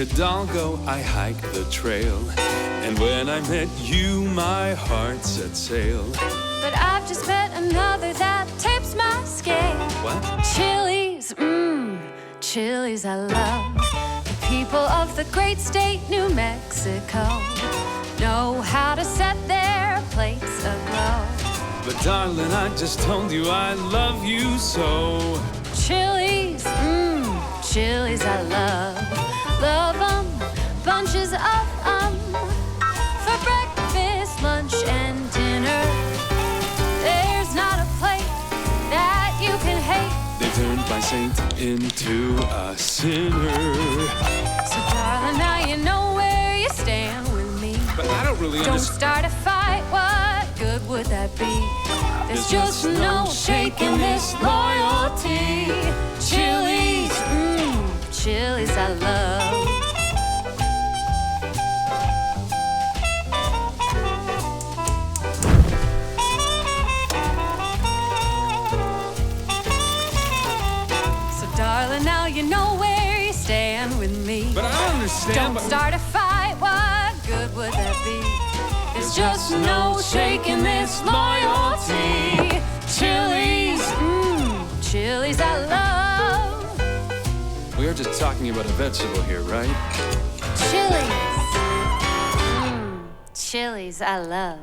Hidalgo, I hiked the trail. And when I met you, my heart set sail. But I've just met another that tapes my scale. What? Chili's, Chili's I love. The people of the great state New Mexico know how to set their plates aglow. But darling, I just told you I love you so. Chili's, Chili's I love. Love 'em, bunches of 'em. For breakfast, lunch, and dinner. There's not a plate that you can hate. They turned my saint into a sinner. So darling, now you know where you stand with me. But I don't really Don't understand. start a fight, what good would that be? There's just no shaking this loyalty. Chili's, Chili's I love. So darling, now you know where you stand with me. But I don't understand. Don't but- start a fight, what good would that be? There's just no shaking this loyalty. Chili's, Chili's I love. We are just talking about a vegetable here, right? Chili's, Chili's I love.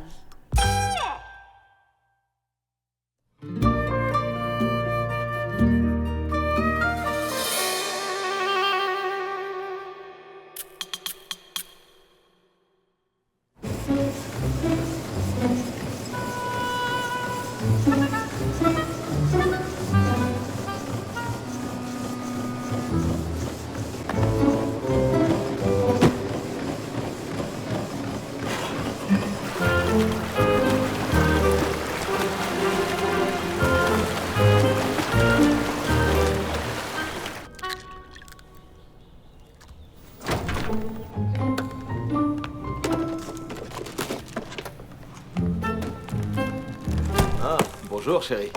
Bonjour, chérie.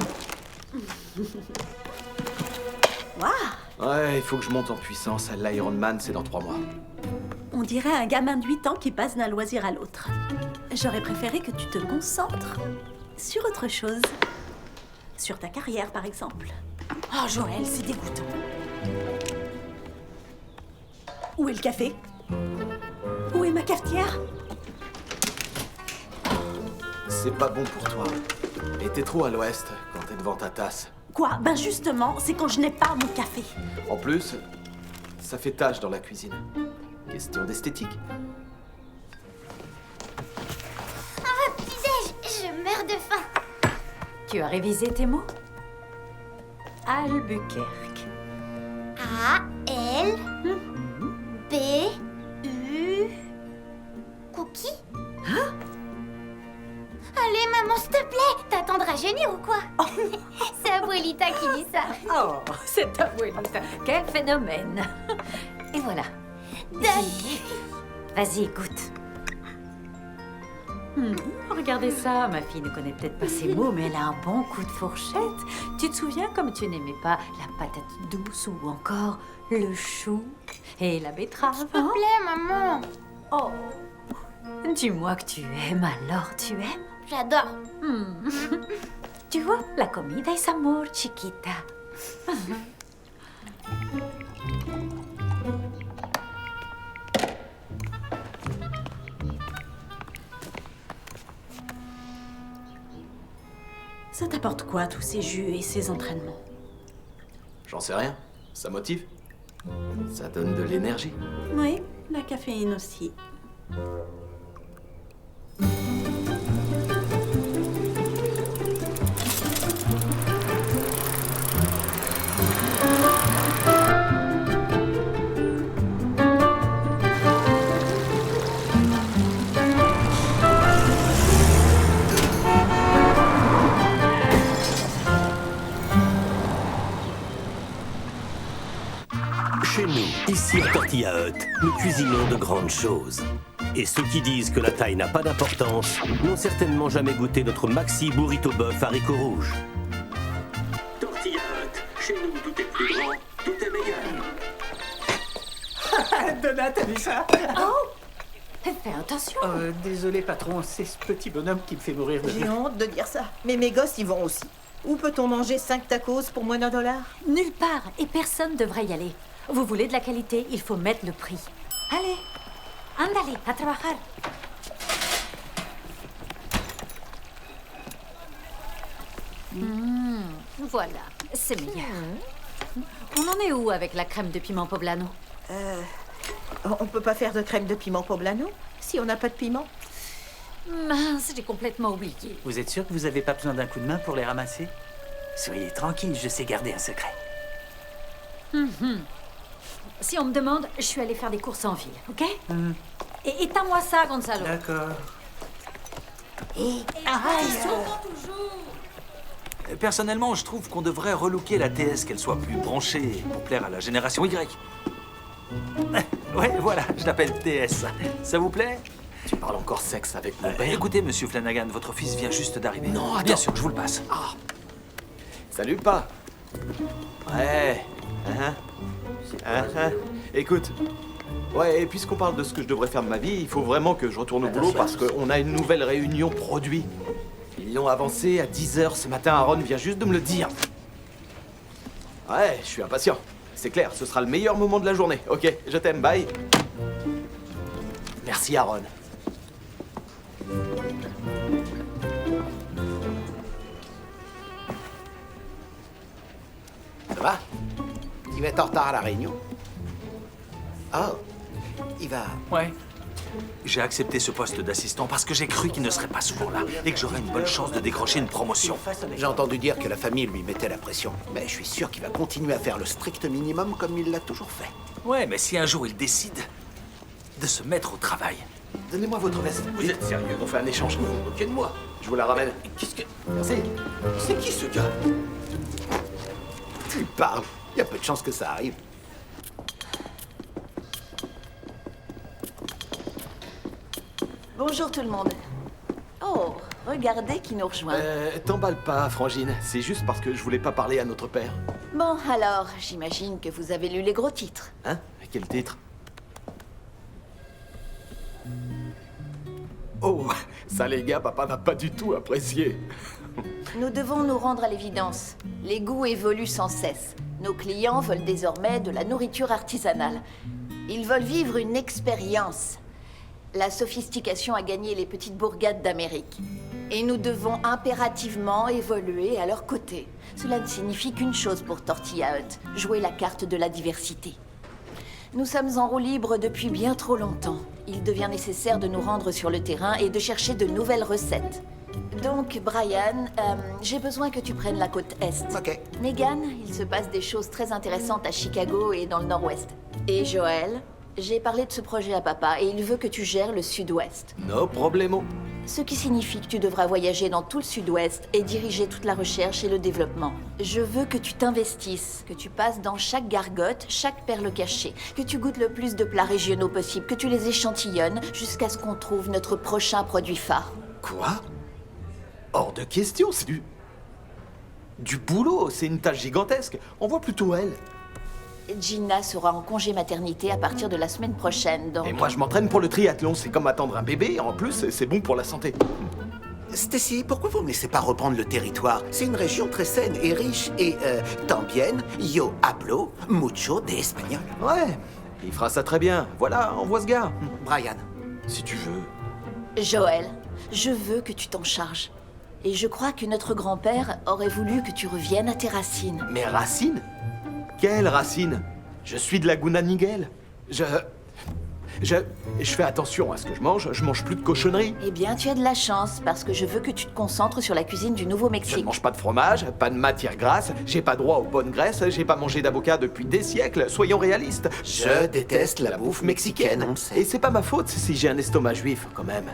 Waouh! Ouais, il faut que je monte en puissance. L'Ironman, c'est dans 3 mois. On dirait un gamin de 8 ans qui passe d'un loisir à l'autre. J'aurais préféré que tu te concentres sur autre chose. Sur ta carrière, par exemple. Oh, Joël, c'est dégoûtant. Où est le café? Où est ma cafetière? C'est pas bon pour toi. Et t'es trop à l'ouest quand t'es devant ta tasse. Quoi? Ben justement, c'est quand je n'ai pas mon café. En plus, ça fait tache dans la cuisine. Question d'esthétique. Petit-déj, je meurs de faim. Tu as révisé tes mots? Albuquerque. A-L B-U Cookie? Hein? Allez, maman, s'il te plaît, t'attendras à génie ou quoi? C'est Abuelita qui dit ça. Oh, c'est abuelita. Quel phénomène. Et voilà. Vas-y, goûte. Regardez ça, ma fille ne connaît peut-être pas ces mots, mais elle a un bon coup de fourchette. Tu te souviens comme tu n'aimais pas la patate douce ou encore le chou et la betterave? S'il te plaît, maman. Oh, dis-moi que tu aimes, alors tu aimes? J'adore. Tu vois, la comida es amor, chiquita. Ça t'apporte quoi, tous ces jus et ces entraînements? J'en sais rien. Ça motive. Ça donne de l'énergie. Oui, la caféine aussi. Chez nous, ici à Tortilla Hut, nous cuisinons de grandes choses. Et ceux qui disent que la taille n'a pas d'importance n'ont certainement jamais goûté notre maxi burrito bœuf haricots rouges. Tortilla Hut, chez nous tout est plus grand, tout est meilleur. Donna, t'as vu ça? Fais attention. Désolé, patron, c'est ce petit bonhomme qui me fait mourir de J'ai honte de dire ça. Mais mes gosses y vont aussi. Où peut-on manger 5 tacos pour moins d'1 $? Nulle part. Et personne devrait y aller. Vous voulez de la qualité, il faut mettre le prix. Allez, andale, a trabajar. Voilà, c'est meilleur. On en est où avec la crème de piment poblano? On peut pas faire de crème de piment poblano si on n'a pas de piment. Mince, j'ai complètement oublié. Vous êtes sûr que vous avez pas besoin d'un coup de main pour les ramasser? Soyez tranquille, je sais garder un secret. Si on me demande, je suis allée faire des courses en ville, ok? Et éteins-moi ça, Gonzalo. D'accord. Personnellement, je trouve qu'on devrait relooker la TS, qu'elle soit plus branchée pour plaire à la génération Y. Ouais, voilà, je l'appelle TS. Ça vous plaît? Tu parles encore sexe avec mon père? Écoutez, monsieur Flanagan, votre fils vient juste d'arriver. Non, attends. Bien sûr, je vous le passe. Salut, pas. Ouais. Écoute. Ouais, et puisqu'on parle de ce que je devrais faire de ma vie, il faut vraiment que je retourne au boulot parce qu'on a une nouvelle réunion produit. Ils l'ont avancé à 10h ce matin, Aaron vient juste de me le dire. Ouais, je suis impatient. C'est clair, ce sera le meilleur moment de la journée. Ok, je t'aime, bye. Merci, Aaron. Ça va? Il va être en retard à la réunion. Oh, il va... Ouais. J'ai accepté ce poste d'assistant parce que j'ai cru qu'il ne serait pas souvent là et que j'aurais une bonne chance de décrocher une promotion. J'ai entendu dire que la famille lui mettait la pression, mais je suis sûr qu'il va continuer à faire le strict minimum comme il l'a toujours fait. Ouais, mais si un jour il décide de se mettre au travail. Donnez-moi votre veste. Vous êtes sérieux? On fait un échange. Vous vous moquez de moi. Je vous la ramène. Qu'est-ce que... Merci. C'est qui ce gars? Tu parles. Il y a peu de chances que ça arrive. Bonjour tout le monde. Oh, regardez qui nous rejoint. T'emballe pas, Frangine. C'est juste parce que je voulais pas parler à notre père. Bon, alors, j'imagine que vous avez lu les gros titres. Hein? Quel titre? Oh, ça les gars, papa n'a pas du tout apprécié. Nous devons nous rendre à l'évidence. Les goûts évoluent sans cesse. Nos clients veulent désormais de la nourriture artisanale. Ils veulent vivre une expérience. La sophistication a gagné les petites bourgades d'Amérique. Et nous devons impérativement évoluer à leur côté. Cela ne signifie qu'une chose pour Tortilla Hut, jouer la carte de la diversité. Nous sommes en roue libre depuis bien trop longtemps. Il devient nécessaire de nous rendre sur le terrain et de chercher de nouvelles recettes. Donc, Brian, j'ai besoin que tu prennes la côte Est. Ok. Megan, il se passe des choses très intéressantes à Chicago et dans le Nord-Ouest. Et Joël, j'ai parlé de ce projet à papa et il veut que tu gères le Sud-Ouest. No problemo. Ce qui signifie que tu devras voyager dans tout le Sud-Ouest et diriger toute la recherche et le développement. Je veux que tu t'investisses, que tu passes dans chaque gargote, chaque perle cachée, que tu goûtes le plus de plats régionaux possible, que tu les échantillonnes jusqu'à ce qu'on trouve notre prochain produit phare. Quoi? Hors de question, c'est du boulot, c'est une tâche gigantesque. On voit plutôt elle. Gina sera en congé maternité à partir de la semaine prochaine, donc... Et moi, je m'entraîne pour le triathlon. C'est comme attendre un bébé. En plus, c'est bon pour la santé. Stacy, pourquoi vous me laissez pas reprendre le territoire? C'est une région très saine et riche et también yo hablo mucho de espagnol. Ouais, il fera ça très bien. Voilà, envoie ce gars. Brian. Si tu veux. Joël, je veux que tu t'en charges. Et je crois que notre grand-père aurait voulu que tu reviennes à tes racines. Mes racines? Quelles racines? Je suis de Laguna Niguel. Je fais attention à ce que je mange plus de cochonneries. Eh bien, tu as de la chance, parce que je veux que tu te concentres sur la cuisine du Je Nouveau-Mexique. ne mange pas de fromage, pas de matière grasse, j'ai pas droit aux bonnes graisses, j'ai pas mangé d'avocat depuis des siècles, soyons réalistes. Je déteste la bouffe mexicaine, on le sait. Et c'est pas ma faute si j'ai un estomac juif, quand même.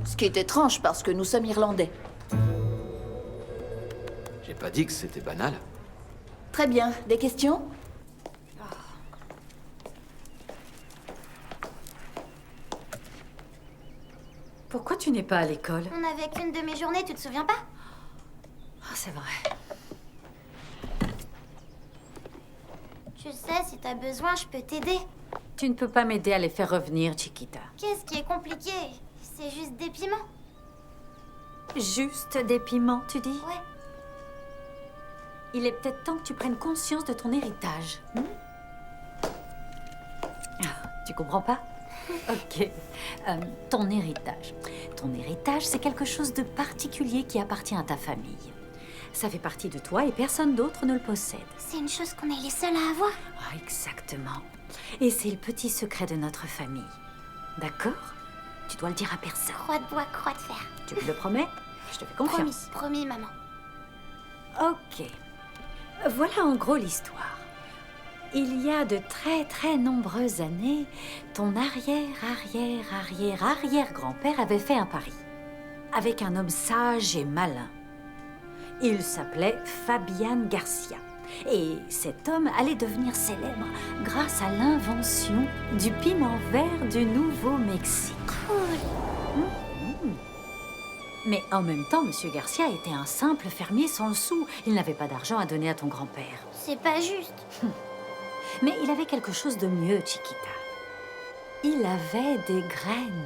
Ce qui est étrange, parce que nous sommes irlandais. J'ai pas dit que c'était banal. Très bien. Des questions? Pourquoi tu n'es pas à l'école? On avait qu'une de mes journées, tu te souviens pas? Ah, c'est vrai. Tu sais, si t'as besoin, je peux t'aider. Tu ne peux pas m'aider à les faire revenir, Chiquita. Qu'est-ce qui est compliqué? C'est juste des piments. Juste des piments, tu dis? Ouais. Il est peut-être temps que tu prennes conscience de ton héritage. Tu comprends pas? Ok. Ton héritage. Ton héritage, c'est quelque chose de particulier qui appartient à ta famille. Ça fait partie de toi et personne d'autre ne le possède. C'est une chose qu'on est les seuls à avoir. Ah, exactement. Et c'est le petit secret de notre famille. D'accord? Tu dois le dire à personne. Croix de bois, croix de fer. Tu me le promets? Je te fais confiance. Promis, maman. Ok. Voilà en gros l'histoire. Il y a de très très nombreuses années, ton arrière-grand-père avait fait un pari. Avec un homme sage et malin. Il s'appelait Fabian Garcia. Et cet homme allait devenir célèbre grâce à l'invention du piment vert du Nouveau-Mexique. Cool. Mais en même temps, Monsieur Garcia était un simple fermier sans sou. Il n'avait pas d'argent à donner à ton grand-père. C'est pas juste. Mais il avait quelque chose de mieux, Chiquita. Il avait des graines.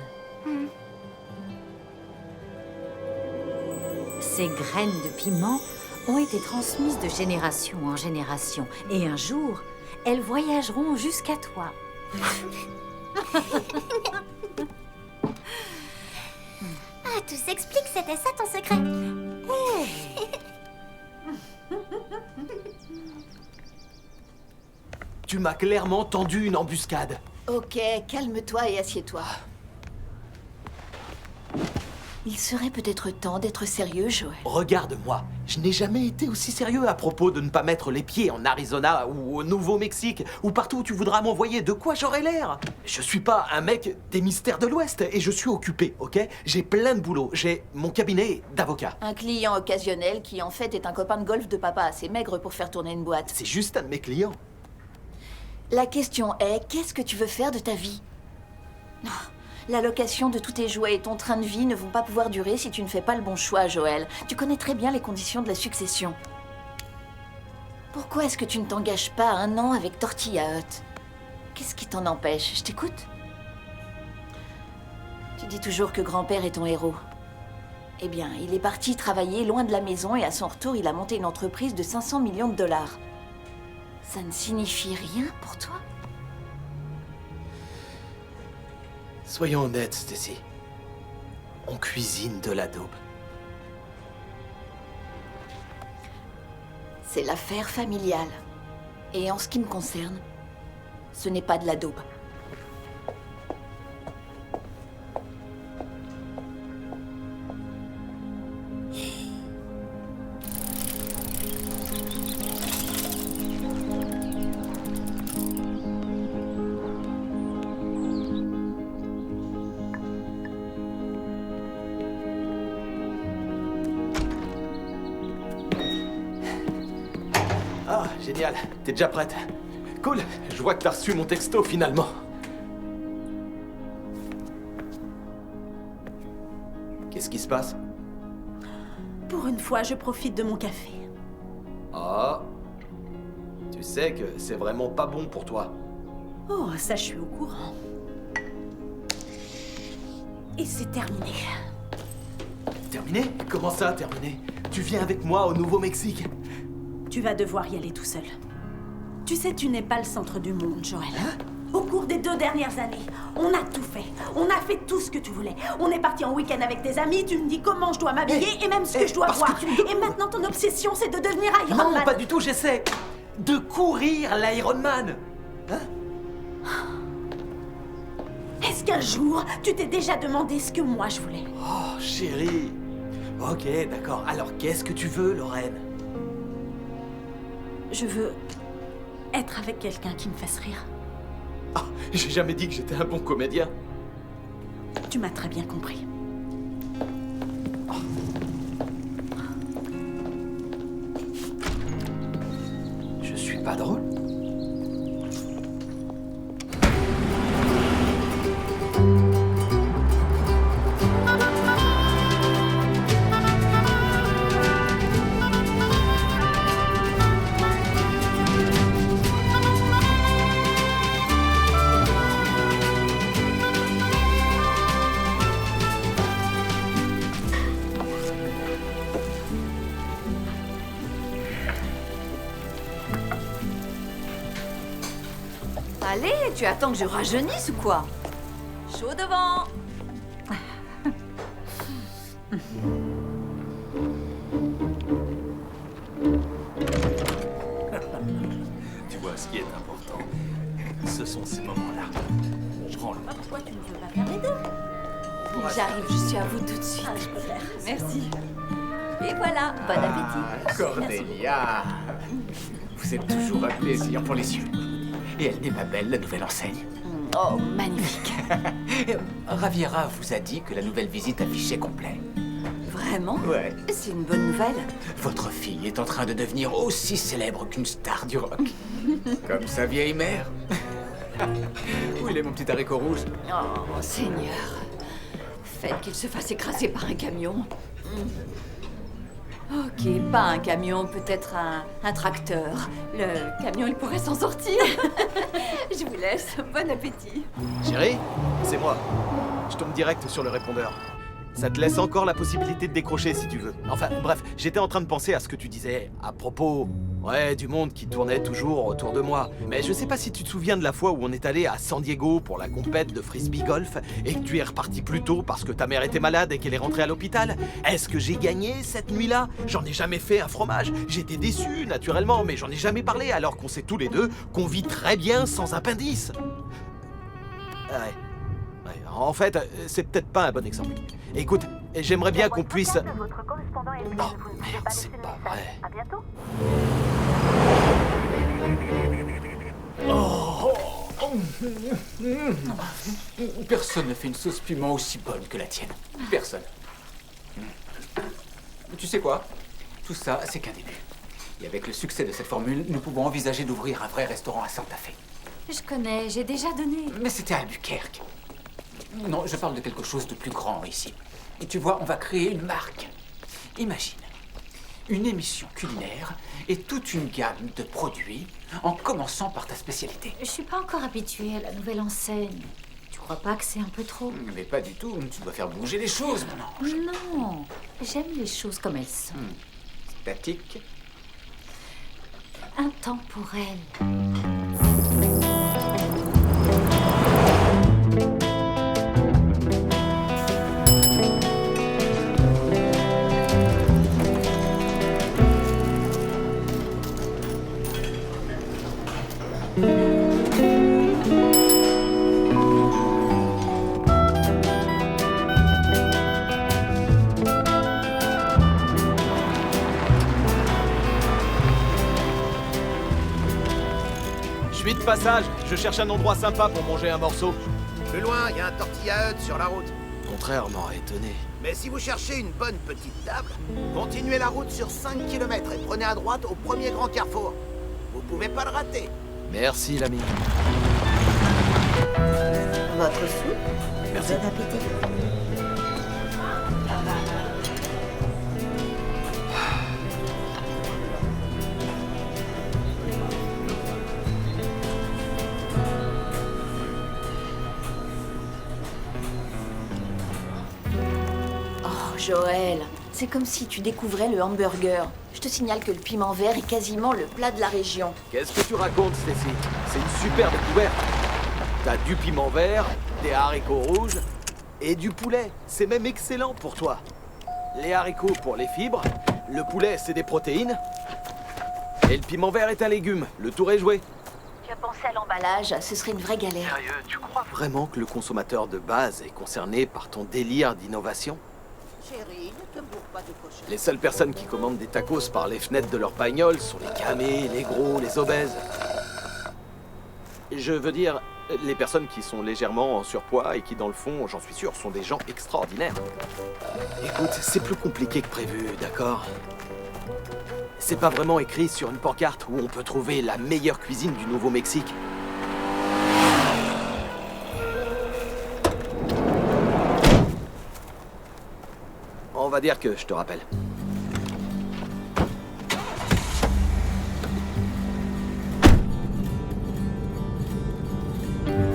Ces graines de piment ont été transmises de génération en génération. Et un jour, elles voyageront jusqu'à toi. Ah, tout s'explique, c'était ça ton secret. Tu m'as clairement tendu une embuscade. Ok, calme-toi et assieds-toi. Il serait peut-être temps d'être sérieux, Joël. Regarde-moi, je n'ai jamais été aussi sérieux à propos de ne pas mettre les pieds en Arizona ou au Nouveau-Mexique ou partout où tu voudras m'envoyer. De quoi j'aurais l'air? Je suis pas un mec des mystères de l'Ouest et je suis occupé, ok? J'ai plein de boulot, j'ai mon cabinet d'avocat. Un client occasionnel qui en fait est un copain de golf de papa assez maigre pour faire tourner une boîte. C'est juste un de mes clients. La question est, qu'est-ce que tu veux faire de ta vie? La location de tous tes jouets et ton train de vie ne vont pas pouvoir durer si tu ne fais pas le bon choix, Joël. Tu connais très bien les conditions de la succession. Pourquoi est-ce que tu ne t'engages pas 1 an avec Tortilla Hut? Qu'est-ce qui t'en empêche? Je t'écoute. Tu dis toujours que grand-père est ton héros. Eh bien, il est parti travailler loin de la maison et à son retour, il a monté une entreprise de 500 millions de dollars. Ça ne signifie rien pour toi? Soyons honnêtes, Stacy. On cuisine de l'adobe. C'est l'affaire familiale. Et en ce qui me concerne, ce n'est pas de l'adobe. Ah, génial. T'es déjà prête? Cool. Je vois que t'as reçu mon texto finalement. Qu'est-ce qui se passe? Pour une fois, je profite de mon café. Oh. Tu sais que c'est vraiment pas bon pour toi. Oh, ça, je suis au courant. Et c'est terminé. Terminé? Comment ça, terminé? Tu viens avec moi au Nouveau-Mexique? Tu vas devoir y aller tout seul. Tu sais, tu n'es pas le centre du monde, Joël. Au cours des 2 dernières années, on a tout fait. On a fait tout ce que tu voulais. On est parti en week-end avec tes amis, tu me dis comment je dois m'habiller et même ce que je dois boire. Et maintenant, ton obsession, c'est de devenir Iron Man. Non, pas du tout, j'essaie de courir l'Ironman. Est-ce qu'un jour, tu t'es déjà demandé ce que moi je voulais? Oh, chérie. Ok, d'accord. Alors, qu'est-ce que tu veux, Lorraine? Je veux être avec quelqu'un qui me fasse rire. Ah, j'ai jamais dit que j'étais un bon comédien. Tu m'as très bien compris. Je suis pas drôle? Allez, tu attends que je rajeunisse ou quoi? Chaud devant. Tu vois, ce qui est important, ce sont ces moments-là. Je rends le... Pourquoi tu ne veux pas faire les deux? J'arrive, je suis à vous tout de suite. Je peux faire. Merci. Et voilà, bon appétit. Cordelia, vous êtes toujours un plaisir pour les yeux. Et elle n'est pas belle, la nouvelle enseigne. Oh, magnifique. Raviera vous a dit que la nouvelle visite affichait complet. Vraiment? Ouais. C'est une bonne nouvelle. Votre fille est en train de devenir aussi célèbre qu'une star du rock. Comme sa vieille mère. Où il est mon petit haricot rouge? Oh, Seigneur. Faites qu'il se fasse écraser par un camion. Ok, pas un camion, peut-être un tracteur. Le camion, il pourrait s'en sortir. Je vous laisse. Bon appétit. Chérie, c'est moi. Je tombe direct sur le répondeur. Ça te laisse encore la possibilité de décrocher si tu veux. Enfin, bref, j'étais en train de penser à ce que tu disais à propos, ouais, du monde qui tournait toujours autour de moi. Mais je sais pas si tu te souviens de la fois où on est allé à San Diego pour la compète de frisbee golf et que tu es reparti plus tôt parce que ta mère était malade et qu'elle est rentrée à l'hôpital. Est-ce que j'ai gagné cette nuit-là? J'en ai jamais fait un fromage. J'étais déçu, naturellement, mais j'en ai jamais parlé alors qu'on sait tous les deux qu'on vit très bien sans appendice. Ouais. En fait, c'est peut-être pas un bon exemple. Écoute, j'aimerais bien qu'on puisse... Oh, merde, c'est pas vrai. À bientôt. Personne ne fait une sauce piment aussi bonne que la tienne. Personne. Tu sais quoi? Tout ça, c'est qu'un début. Et avec le succès de cette formule, nous pouvons envisager d'ouvrir un vrai restaurant à Santa Fe. Je connais, j'ai déjà donné. Mais c'était à Albuquerque. Non, je parle de quelque chose de plus grand ici. Et tu vois, on va créer une marque. Imagine, une émission culinaire et toute une gamme de produits, en commençant par ta spécialité. Je suis pas encore habituée à la nouvelle enseigne. Tu crois pas que c'est un peu trop? Mais pas du tout, tu dois faire bouger les choses, mon ange. Non, j'aime les choses comme elles sont. Statique. Intemporelles. Je suis de passage, je cherche un endroit sympa pour manger un morceau. Plus loin, il y a un tortilla hut sur la route. Contrairement étonné. Mais si vous cherchez une bonne petite table, continuez la route sur 5 km et prenez à droite au premier grand carrefour. Vous pouvez pas le rater. Merci, l'ami. Votre soupe? Merci. Bon appétit. Joël, c'est comme si tu découvrais le hamburger. Je te signale que le piment vert est quasiment le plat de la région. Qu'est-ce que tu racontes, Stacy? C'est une super découverte. T'as du piment vert, des haricots rouges et du poulet. C'est même excellent pour toi. Les haricots pour les fibres, le poulet c'est des protéines et le piment vert est un légume. Le tour est joué. Tu as pensé à l'emballage, ce serait une vraie galère. Sérieux, tu crois vraiment que le consommateur de base est concerné par ton délire d'innovation? Chérie, ne te bourre pas de cochon. Les seules personnes qui commandent des tacos par les fenêtres de leur bagnole sont les camés, les gros, les obèses. Je veux dire, les personnes qui sont légèrement en surpoids et qui, dans le fond, j'en suis sûr, sont des gens extraordinaires. Écoute, c'est plus compliqué que prévu, d'accord? C'est pas vraiment écrit sur une pancarte où on peut trouver la meilleure cuisine du Nouveau-Mexique. On va dire que je te rappelle.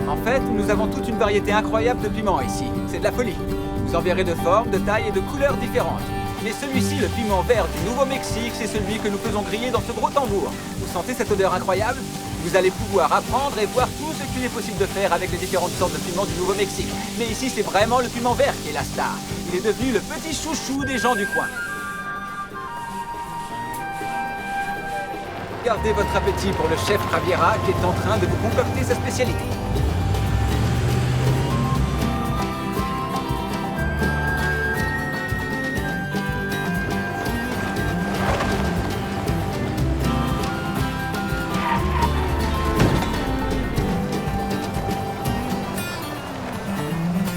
En fait, nous avons toute une variété incroyable de piments ici. C'est de la folie. Vous en verrez de formes, de tailles et de couleurs différentes. Mais celui-ci, le piment vert du Nouveau-Mexique, c'est celui que nous faisons griller dans ce gros tambour. Vous sentez cette odeur incroyable? Vous allez pouvoir apprendre et voir tout ce que qu'il est possible de faire avec les différentes sortes de piments du Nouveau-Mexique. Mais ici, c'est vraiment le piment vert qui est la star. Il est devenu le petit chouchou des gens du coin. Gardez votre appétit pour le chef Javiera qui est en train de vous concocter sa spécialité.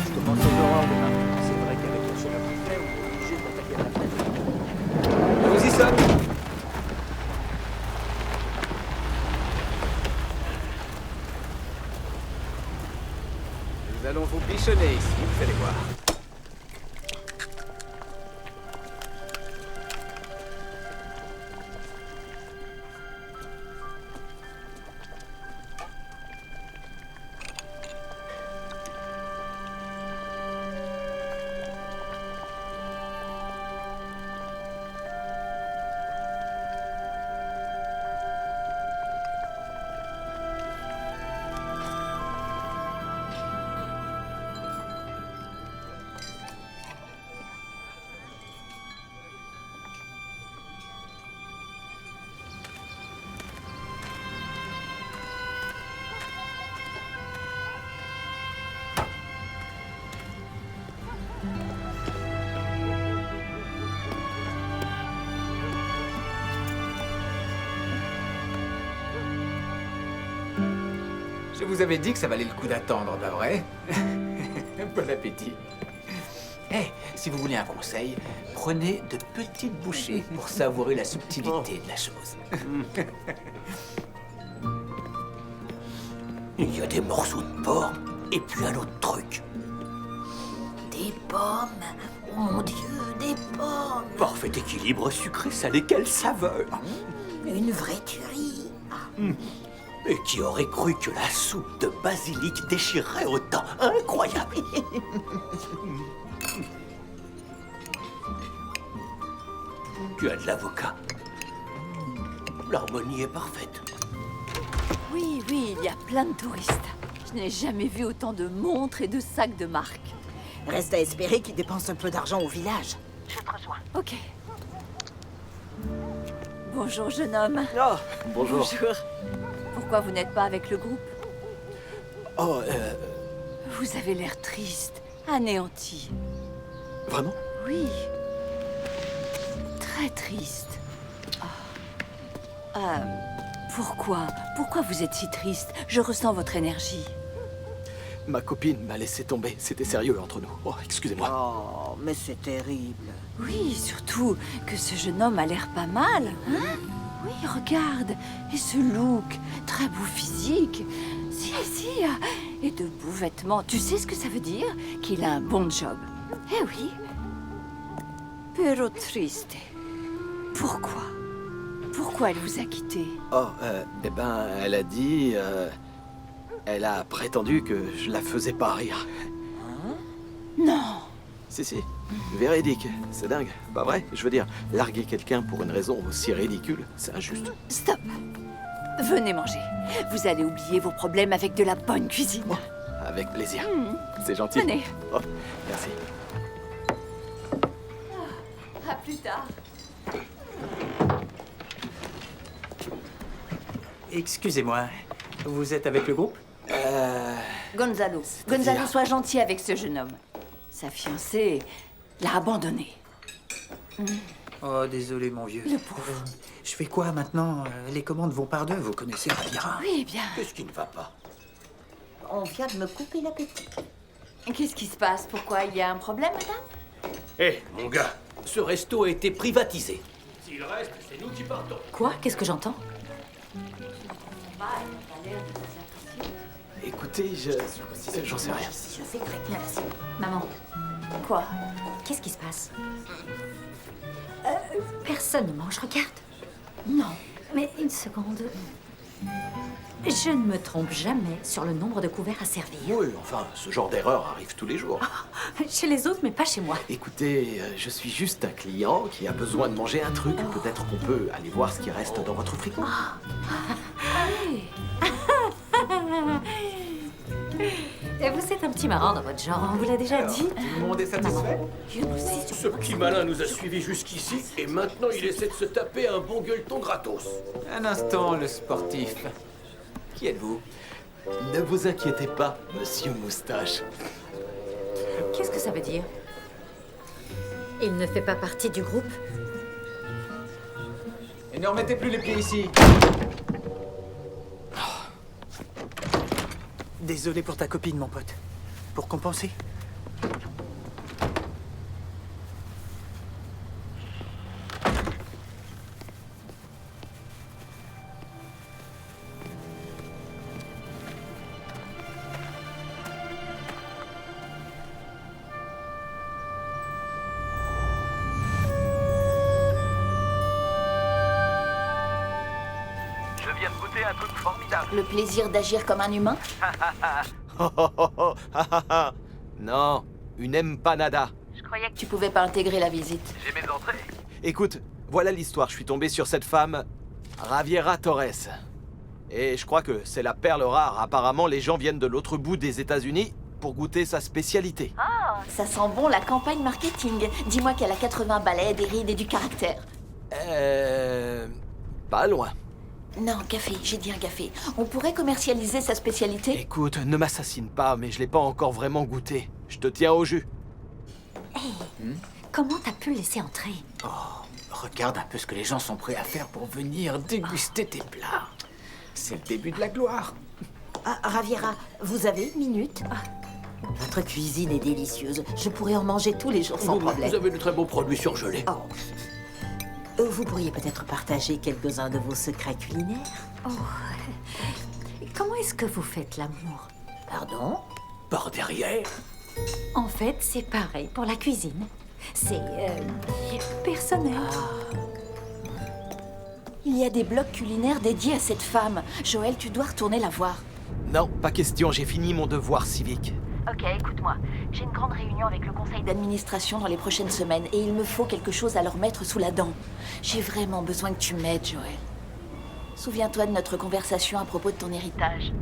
Je commence aux aurores demain. C'est vrai qu'avec le chemin qu'on fait, on est obligé d'attaquer à la fenêtre. Nous y sommes. Nous allons vous bichonner ici, vous allez voir. Je vous avais dit que ça valait le coup d'attendre, pas vrai? Bon appétit. Eh, si vous voulez un conseil, prenez de petites bouchées pour savourer la subtilité de la chose. Il y a des morceaux de porc et puis un autre truc. Des pommes. Oh mon Dieu, des pommes. Parfait équilibre sucré-salé, quelle saveur! Une vraie tuerie. Et qui aurait cru que la soupe de basilic déchirerait autant? Incroyable! Tu as de l'avocat. L'harmonie est parfaite. Oui, oui, il y a plein de touristes. Je n'ai jamais vu autant de montres et de sacs de marque. Reste à espérer qu'ils dépensent un peu d'argent au village. Je te rejoins. Ok. Bonjour, jeune homme. Oh, bonjour. Bonjour. Pourquoi vous n'êtes pas avec le groupe? Oh, Vous avez l'air triste, anéanti. Vraiment? Oui. Très triste. Pourquoi? Pourquoi vous êtes si triste? Je ressens votre énergie. Ma copine m'a laissé tomber. C'était sérieux entre nous. Oh, excusez-moi. Oh, mais c'est terrible. Oui, surtout que ce jeune homme a l'air pas mal, hein? Oui, regarde. Et ce look, très beau physique. Si, et de beaux vêtements. Tu sais ce que ça veut dire? Qu'il a un bon job. Eh oui. Pero triste. Pourquoi? Pourquoi elle vous a quitté? Oh, eh ben, elle a dit... elle a prétendu que je la faisais pas rire. Non. Si. Véridique. C'est dingue. Pas vrai? Je veux dire, larguer quelqu'un pour une raison aussi ridicule, c'est injuste. Stop. Venez manger. Vous allez oublier vos problèmes avec de la bonne cuisine. Oh, avec plaisir. C'est gentil. Venez. Oh, merci. À plus tard. Excusez-moi, vous êtes avec le groupe? Gonzalo. Gonzalo, sois gentil avec ce jeune homme. Sa fiancée l'a abandonné. Oh, désolé, mon vieux. Le pauvre. Je fais quoi maintenant? Les commandes vont par deux, vous connaissez Javiera. Oui, bien. Qu'est-ce qui ne va pas? On vient de me couper l'appétit. Qu'est-ce qui se passe? Pourquoi? Il y a un problème, madame? Hé, mon gars, ce resto a été privatisé. S'il reste, c'est nous qui partons. Quoi? Qu'est-ce que j'entends? Écoutez, j'en sais rien. Je fais très bien. Maman. Quoi? Qu'est-ce qui se passe? Personne ne mange, regarde. Non. Mais une seconde. Je ne me trompe jamais sur le nombre de couverts à servir. Oui, enfin, ce genre d'erreur arrive tous les jours. Chez les autres, mais pas chez moi. Écoutez, je suis juste un client qui a besoin de manger un truc. Peut-être qu'on peut aller voir ce qui reste dans votre frigo. Allez. Et vous êtes un petit marrant dans votre genre, on vous l'a déjà dit. Tout le monde est satisfait? Ce petit malin nous a suivis jusqu'ici et maintenant il essaie de se taper un bon gueuleton gratos. Un instant, le sportif. Qui êtes-vous? Ne vous inquiétez pas, monsieur Moustache. Qu'est-ce que ça veut dire? Il ne fait pas partie du groupe? Et ne remettez plus les pieds ici. Désolé pour ta copine, mon pote. Pour compenser. Je viens de goûter un truc formidable. Le plaisir d'agir comme un humain? Non, une empanada. Je croyais que tu pouvais pas intégrer la visite. J'ai mes entrées. Écoute, voilà l'histoire. Je suis tombé sur cette femme, Javiera Torres. Et je crois que c'est la perle rare. Apparemment, les gens viennent de l'autre bout des États-Unis pour goûter sa spécialité. Ah, ça sent bon la campagne marketing. Dis-moi qu'elle a 80 balais, des rides et du caractère. Pas loin. Non, café, j'ai dit un café. On pourrait commercialiser sa spécialité? Écoute, ne m'assassine pas, mais je l'ai pas encore vraiment goûté. Je te tiens au jus. Comment t'as pu le laisser entrer? Oh, regarde un peu ce que les gens sont prêts à faire pour venir déguster tes plats. C'est le début de la gloire. Ah, Raviera, vous avez une minute? Votre cuisine est délicieuse. Je pourrais en manger tous les jours sans problème. Vous avez de très beaux produits surgelés. Oh. Vous pourriez peut-être partager quelques-uns de vos secrets culinaires? Oh. Comment est-ce que vous faites l'amour? Pardon? Par derrière. En fait, c'est pareil pour la cuisine. C'est personnel. Il y a des blogs culinaires dédiés à cette femme. Joël, tu dois retourner la voir. Non, pas question, j'ai fini mon devoir civique. Ok, écoute-moi. J'ai une grande réunion avec le conseil d'administration dans les prochaines semaines et il me faut quelque chose à leur mettre sous la dent. J'ai vraiment besoin que tu m'aides, Joël. Souviens-toi de notre conversation à propos de ton héritage.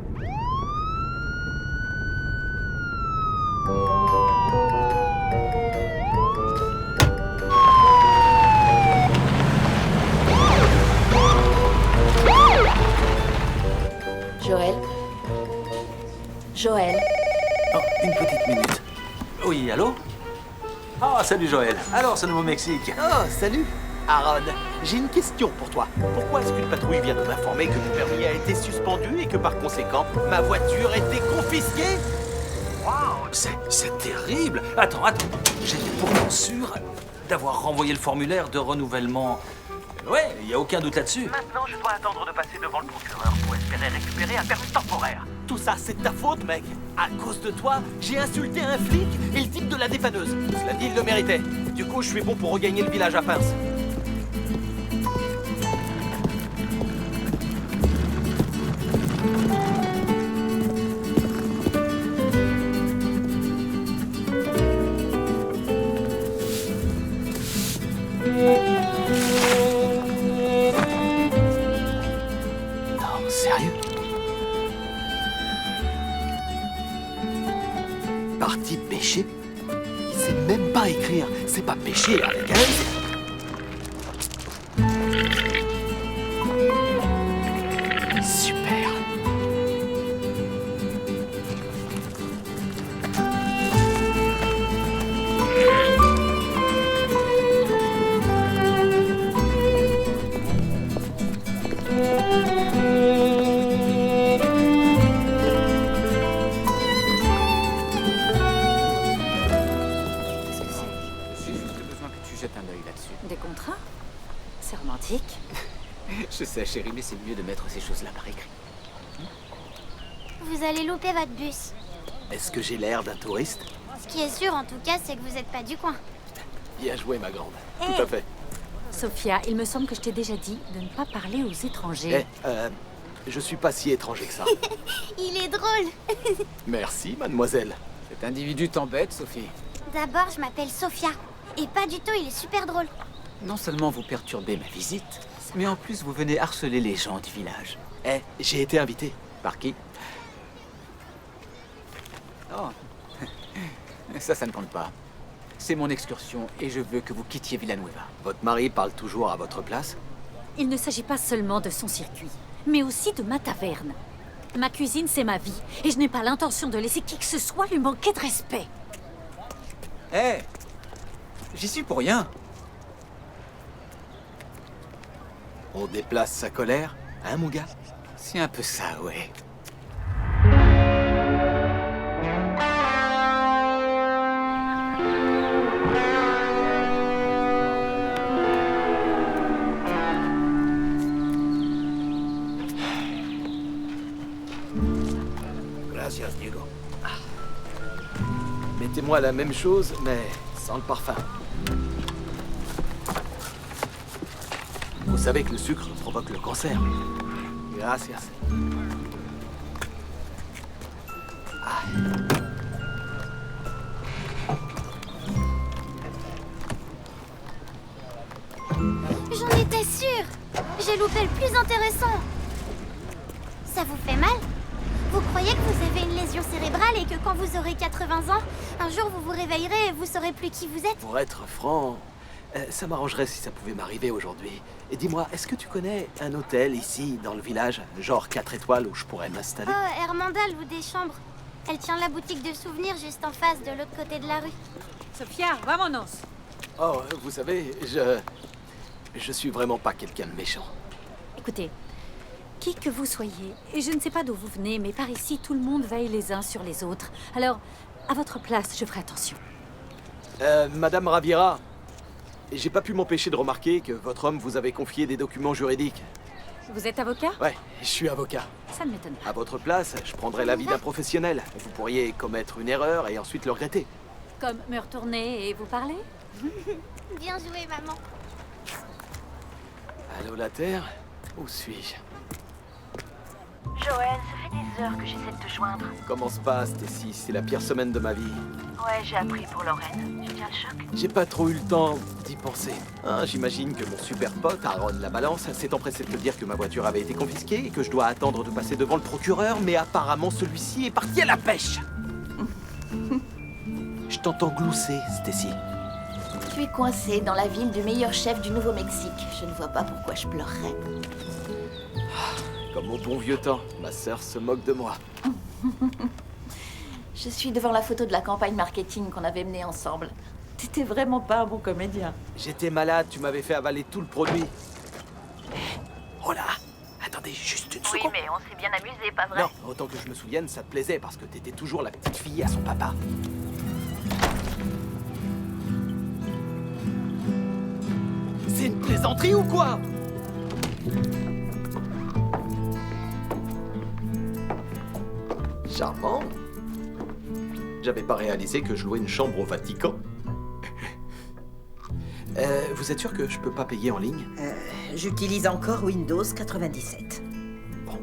Joël? Joël? Oh, une petite minute. Oui, allô? Ah, salut Joël. Alors, ce Nouveau-Mexique? Oh, salut Aaron, j'ai une question pour toi. Pourquoi est-ce qu'une patrouille vient de m'informer que mon permis a été suspendu et que par conséquent, ma voiture a été confisquée? Waouh, c'est terrible. Attends. J'étais pourtant sûr d'avoir renvoyé le formulaire de renouvellement. Ouais, il n'y a aucun doute là-dessus. Maintenant, je dois attendre de passer devant le procureur pour espérer récupérer un permis temporaire. Tout ça, c'est de ta faute, mec. À cause de toi, j'ai insulté un flic et le type de la dépanneuse. Cela dit, il le méritait. Du coup, je suis bon pour regagner le village à pince. Non, sérieux? Parti pêcher? Il sait même pas écrire. C'est pas pêcher avec un S. Super. J'ai juste besoin que tu jettes un œil là-dessus. Des contrats? C'est romantique. Je sais, chérie, mais c'est mieux de mettre ces choses-là par écrit. Vous allez louper votre bus. Est-ce que j'ai l'air d'un touriste? Ce qui est sûr, en tout cas, c'est que vous n'êtes pas du coin. Bien joué, ma grande. Hey. Tout à fait. Sophia, il me semble que je t'ai déjà dit de ne pas parler aux étrangers. Je suis pas si étranger que ça. Il est drôle. Merci, mademoiselle. Cet individu t'embête, Sophie. D'abord, je m'appelle Sophia. Et pas du tout, il est super drôle. Non seulement vous perturbez ma visite, mais en plus vous venez harceler les gens du village. J'ai été invité. Par qui? Oh. Ça ne compte pas. C'est mon excursion et je veux que vous quittiez Villanueva. Votre mari parle toujours à votre place? Il ne s'agit pas seulement de son circuit, mais aussi de ma taverne. Ma cuisine, c'est ma vie, et je n'ai pas l'intention de laisser qui que ce soit lui manquer de respect. Hé, j'y suis pour rien. On déplace sa colère, hein, mon gars? C'est un peu ça, ouais. Gracias, Diego. Mettez-moi la même chose, mais sans le parfum. Vous savez que le sucre provoque le cancer. Gracias. J'en étais sûre. J'ai loupé le plus intéressant. Ça vous fait mal? Vous croyez que vous avez une lésion cérébrale et que quand vous aurez 80 ans, un jour vous vous réveillerez et vous saurez plus qui vous êtes? Pour être franc, ça m'arrangerait si ça pouvait m'arriver aujourd'hui. Et dis-moi, est-ce que tu connais un hôtel ici, dans le village, genre 4 étoiles, où je pourrais m'installer? Oh, Hermanda loue des chambres. Elle tient la boutique de souvenirs juste en face, de l'autre côté de la rue. Sofia, vámonos. Oh, vous savez, je suis vraiment pas quelqu'un de méchant. Écoutez, qui que vous soyez, et je ne sais pas d'où vous venez, mais par ici, tout le monde veille les uns sur les autres. Alors, à votre place, je ferai attention. Madame Raviera, j'ai pas pu m'empêcher de remarquer que votre homme vous avait confié des documents juridiques. Vous êtes avocat? Ouais, je suis avocat. Ça ne m'étonne pas. À votre place, je prendrais l'avis d'un professionnel. Vous pourriez commettre une erreur et ensuite le regretter. Comme me retourner et vous parler? Bien joué, maman. Allô, la Terre? Où suis-je? Joël, ça fait des heures que j'essaie de te joindre. Commence pas, Stacy, c'est la pire semaine de ma vie. Ouais, j'ai appris pour Lorraine. Tu tiens le choc? J'ai pas trop eu le temps d'y penser. Hein, j'imagine que mon super pote, Aaron La Balance, s'est empressé de me dire que ma voiture avait été confisquée et que je dois attendre de passer devant le procureur, mais apparemment celui-ci est parti à la pêche. Je t'entends glousser, Stacy. Tu es coincé dans la ville du meilleur chef du Nouveau-Mexique. Je ne vois pas pourquoi je pleurerais. Comme au bon vieux temps, ma sœur se moque de moi. Je suis devant la photo de la campagne marketing qu'on avait menée ensemble. T'étais vraiment pas un bon comédien. J'étais malade, tu m'avais fait avaler tout le produit. Oh là! Attendez, juste une seconde. Oui, mais on s'est bien amusé, pas vrai? Non, autant que je me souvienne, ça te plaisait parce que t'étais toujours la petite fille à son papa. C'est une plaisanterie ou quoi? Charmant. J'avais pas réalisé que je louais une chambre au Vatican. Vous êtes sûr que je peux pas payer en ligne? J'utilise encore Windows 97. Bon.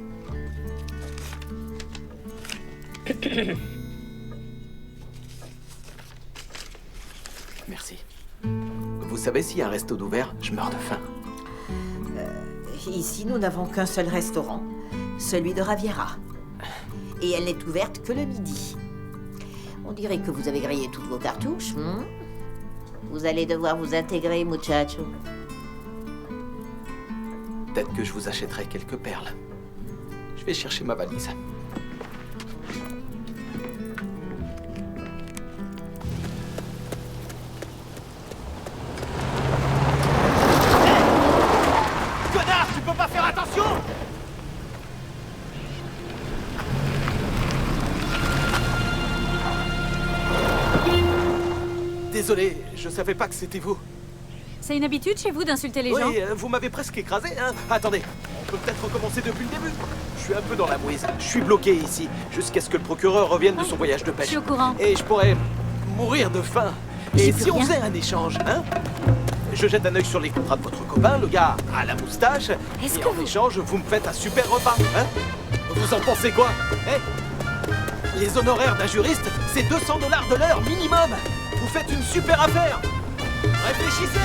Merci. Vous savez s'il y a un resto d'ouvert? Je meurs de faim. Ici, nous n'avons qu'un seul restaurant, celui de Raviera. Et elle n'est ouverte que le midi. On dirait que vous avez grillé toutes vos cartouches. Vous allez devoir vous intégrer, muchacho. Peut-être que je vous achèterai quelques perles. Je vais chercher ma valise. Connard, tu peux pas faire attention? Désolé, je savais pas que c'était vous. C'est une habitude chez vous d'insulter les gens? Oui, vous m'avez presque écrasé, hein. Attendez, on peut peut-être recommencer depuis le début. Je suis un peu dans la mouise. Je suis bloqué ici, jusqu'à ce que le procureur revienne de son voyage de pêche. Je suis au courant. Et je pourrais mourir de faim. Et si on faisait un échange, hein? Je jette un œil sur les contrats de votre copain, le gars à la moustache. Et en échange, vous me faites un super repas, hein? Vous en pensez quoi? Les honoraires d'un juriste, c'est 200 $ de l'heure minimum. Vous faites une super affaire. Réfléchissez.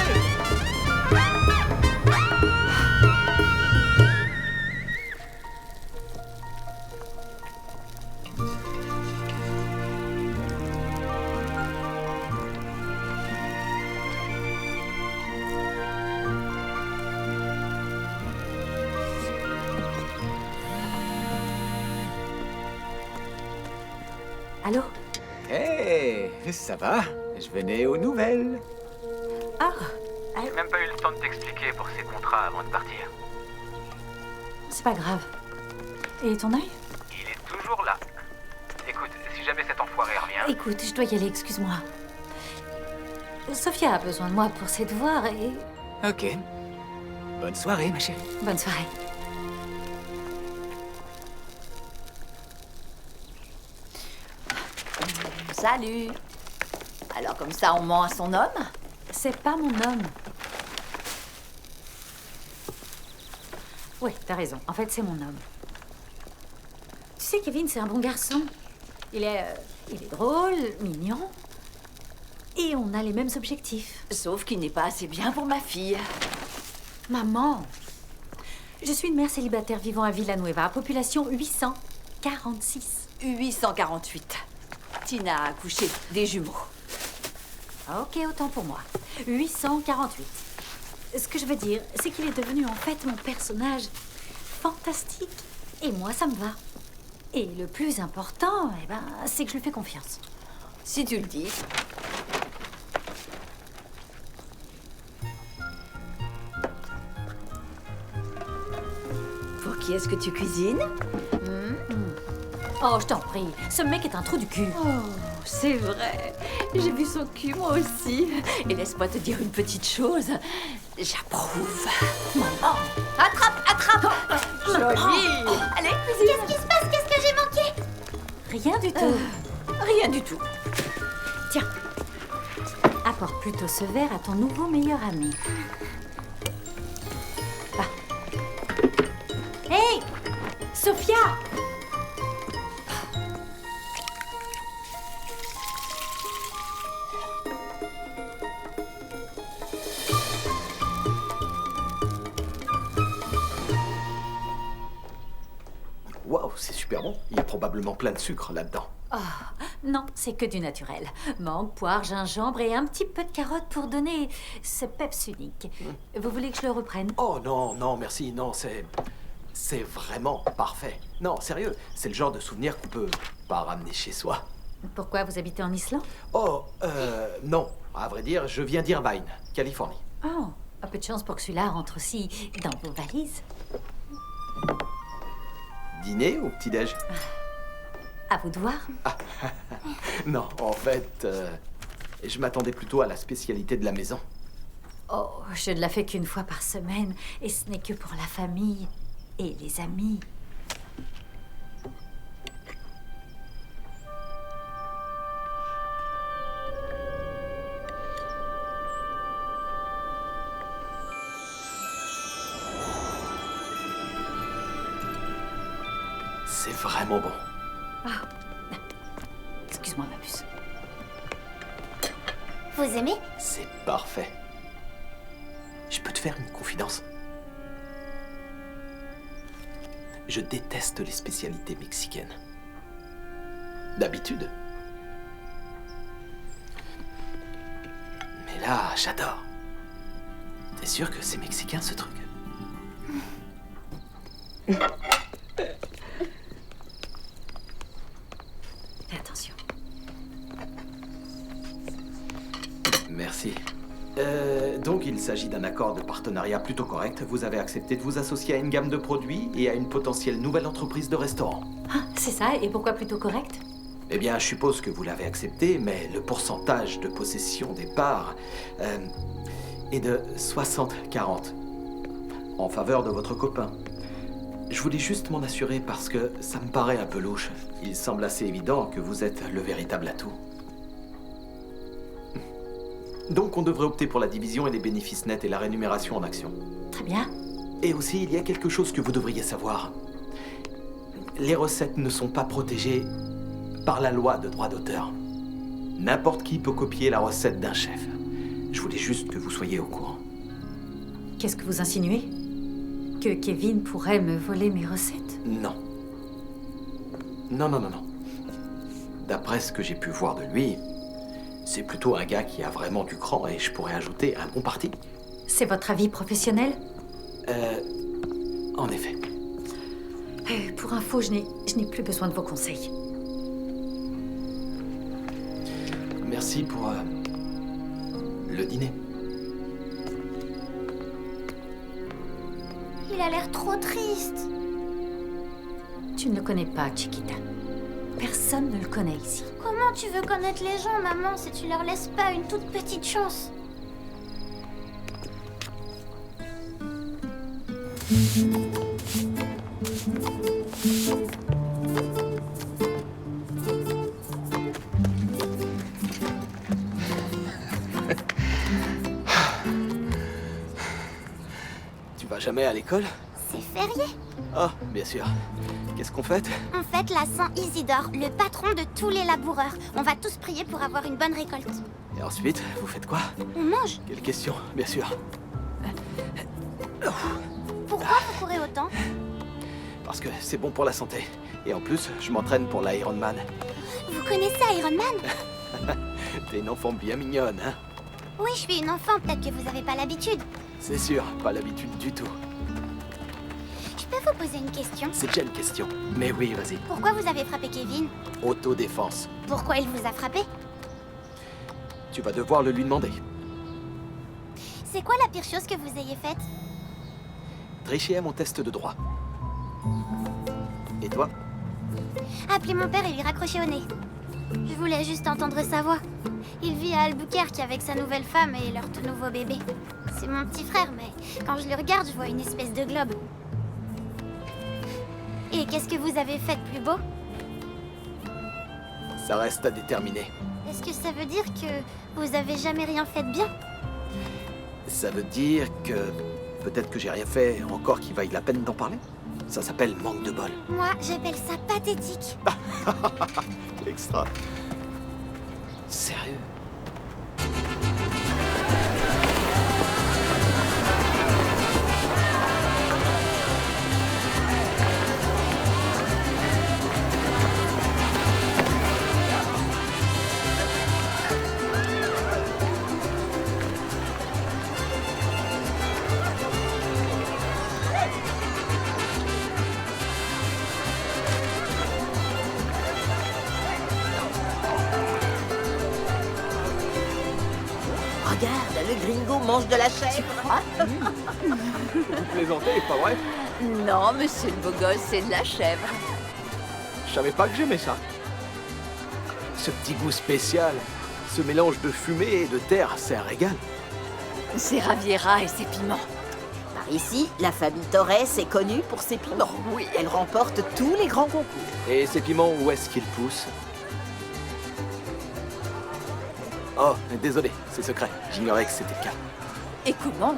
Allô? Hé, ça va? Je venais aux nouvelles. Ah! J'ai même pas eu le temps de t'expliquer pour ces contrats avant de partir. C'est pas grave. Et ton œil? Il est toujours là. Écoute, si jamais cet enfoiré revient... Écoute, je dois y aller, excuse-moi. Sophia a besoin de moi pour ses devoirs et... Ok. Bonne soirée, ma chérie. Bonne soirée. Salut. Alors comme ça, on ment à son homme? C'est pas mon homme. Oui, t'as raison. En fait, c'est mon homme. Tu sais, Kevin, c'est un bon garçon. Il est drôle, mignon. Et on a les mêmes objectifs. Sauf qu'il n'est pas assez bien pour ma fille. Maman, je suis une mère célibataire vivant à Villanueva, population 846. 848. Tina a accouché des jumeaux. Ok, autant pour moi. 848. Ce que je veux dire, c'est qu'il est devenu en fait mon personnage fantastique. Et moi, ça me va. Et le plus important, c'est que je lui fais confiance. Si tu le dis. Pour qui est-ce que tu cuisines? Oh, je t'en prie. Ce mec est un trou du cul. Oh, c'est vrai. J'ai vu son cul, moi aussi. Et laisse-moi te dire une petite chose. J'approuve. Maman. Attrape, attrape. Jolie. Allez, cuisine. Qu'est-ce qui se passe? Qu'est-ce que j'ai manqué? Rien du tout. Rien du tout. Tiens. Apporte plutôt ce verre à ton nouveau meilleur ami. Va. Hey, Sophia! Waouh, c'est super bon. Il y a probablement plein de sucre là-dedans. Oh, non, c'est que du naturel. Mangue, poire, gingembre et un petit peu de carotte pour donner ce peps unique. Vous voulez que je le reprenne? Oh non, non, merci, non, c'est vraiment parfait. Non, sérieux, c'est le genre de souvenir qu'on peut pas ramener chez soi. Pourquoi vous habitez en Islande? Oh, non. À vrai dire, je viens d'Irvine, Californie. Oh, un peu de chance pour que celui-là rentre aussi dans vos valises. Dîner ou petit-déj? À vous de voir. Non, en fait, je m'attendais plutôt à la spécialité de la maison. Oh, je ne la fais qu'une fois par semaine, et ce n'est que pour la famille et les amis. C'est vraiment bon. Ah. Excuse-moi, ma puce. Vous aimez? C'est parfait. Je peux te faire une confidence? Je déteste les spécialités mexicaines. D'habitude. Mais là, j'adore. T'es sûr que c'est mexicain, ce truc? Fais attention. Merci. Donc, il s'agit d'un accord de partenariat plutôt correct. Vous avez accepté de vous associer à une gamme de produits et à une potentielle nouvelle entreprise de restaurant. Ah, c'est ça, et pourquoi plutôt correct? Eh bien, je suppose que vous l'avez accepté, mais le pourcentage de possession des parts est de 60-40 en faveur de votre copain. Je voulais juste m'en assurer parce que ça me paraît un peu louche. Il semble assez évident que vous êtes le véritable atout. Donc, on devrait opter pour la division et les bénéfices nets et la rémunération en actions. Très bien. Et aussi, il y a quelque chose que vous devriez savoir. Les recettes ne sont pas protégées par la loi de droit d'auteur. N'importe qui peut copier la recette d'un chef. Je voulais juste que vous soyez au courant. Qu'est-ce que vous insinuez? Que Kevin pourrait me voler mes recettes? Non. Non, non, non, non. D'après ce que j'ai pu voir de lui, c'est plutôt un gars qui a vraiment du cran et je pourrais ajouter un bon parti. C'est votre avis professionnel? En effet. Pour info, je n'ai plus besoin de vos conseils. merci pour le dîner. Il a l'air trop triste. Tu ne le connais pas, Chiquita. Personne ne le connaît ici. Comment tu veux connaître les gens, maman, si tu leur laisses pas une toute petite chance? Tu vas jamais à l'école? C'est férié. Ah, bien sûr. Qu'est-ce qu'on fête? On fête la Saint Isidore, le patron de tous les laboureurs. On va tous prier pour avoir une bonne récolte. Et ensuite, vous faites quoi? On mange. Quelle question, bien sûr. Pourquoi vous courez autant? Parce que c'est bon pour la santé. Et en plus, je m'entraîne pour l'Ironman. Vous connaissez Iron Man? T'es une enfant bien mignonne, hein? Oui, je suis une enfant, peut-être que vous avez pas l'habitude. C'est sûr, pas l'habitude du tout. Je peux vous poser une question? C'est déjà une question. Mais oui, vas-y. Pourquoi vous avez frappé Kevin? Autodéfense. Pourquoi il vous a frappé? Tu vas devoir le lui demander. C'est quoi la pire chose que vous ayez faite? Tricher à mon test de droit. Et toi? Appelez mon père et lui raccrocher au nez. Je voulais juste entendre sa voix. Il vit à Albuquerque avec sa nouvelle femme et leur tout nouveau bébé. C'est mon petit frère, mais quand je le regarde, je vois une espèce de globe. Et qu'est-ce que vous avez fait de plus beau? Ça reste à déterminer. Est-ce que ça veut dire que vous avez jamais rien fait de bien? Ça veut dire que peut-être que j'ai rien fait encore qui vaille la peine d'en parler. Ça s'appelle manque de bol. Moi, j'appelle ça pathétique. Extra. Sérieux? Regarde, le gringo mange de la chèvre. Vous plaisantez, pas vrai? Non, monsieur le beau gosse, c'est de la chèvre. Je savais pas que j'aimais ça. Ce petit goût spécial, ce mélange de fumée et de terre, c'est un régal. C'est Raviera et ses piments. Par ici, la famille Torres est connue pour ses piments. Oui, elle remporte tous les grands concours. Et ces piments, où est-ce qu'ils poussent? Oh, désolé, c'est secret. J'ignorais que c'était le cas. Et comment?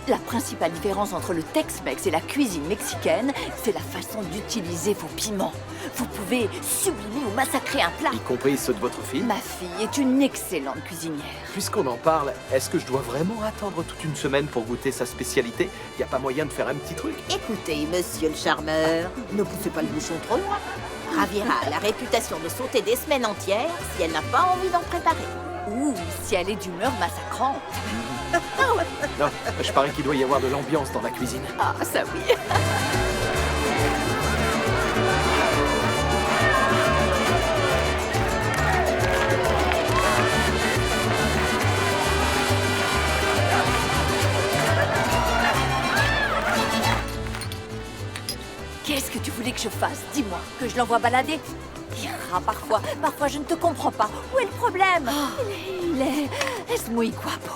La principale différence entre le Tex-Mex et la cuisine mexicaine, c'est la façon d'utiliser vos piments. Vous pouvez sublimer ou massacrer un plat. Y compris ceux de votre fille? Ma fille est une excellente cuisinière. Puisqu'on en parle, est-ce que je dois vraiment attendre toute une semaine pour goûter sa spécialité? Y a pas moyen de faire un petit truc? Écoutez, monsieur le charmeur, ne poussez pas le bouchon trop loin. Raviera a la réputation de sauter des semaines entières si elle n'a pas envie d'en préparer. Ou si elle est d'humeur massacrante. Non, je parie qu'il doit y avoir de l'ambiance dans la cuisine. Ah, ça oui. Qu'est-ce que tu voulais que je fasse? Dis-moi, que je l'envoie balader? Ira parfois, je ne te comprends pas. Où est le problème? Il est... Es muy guapo.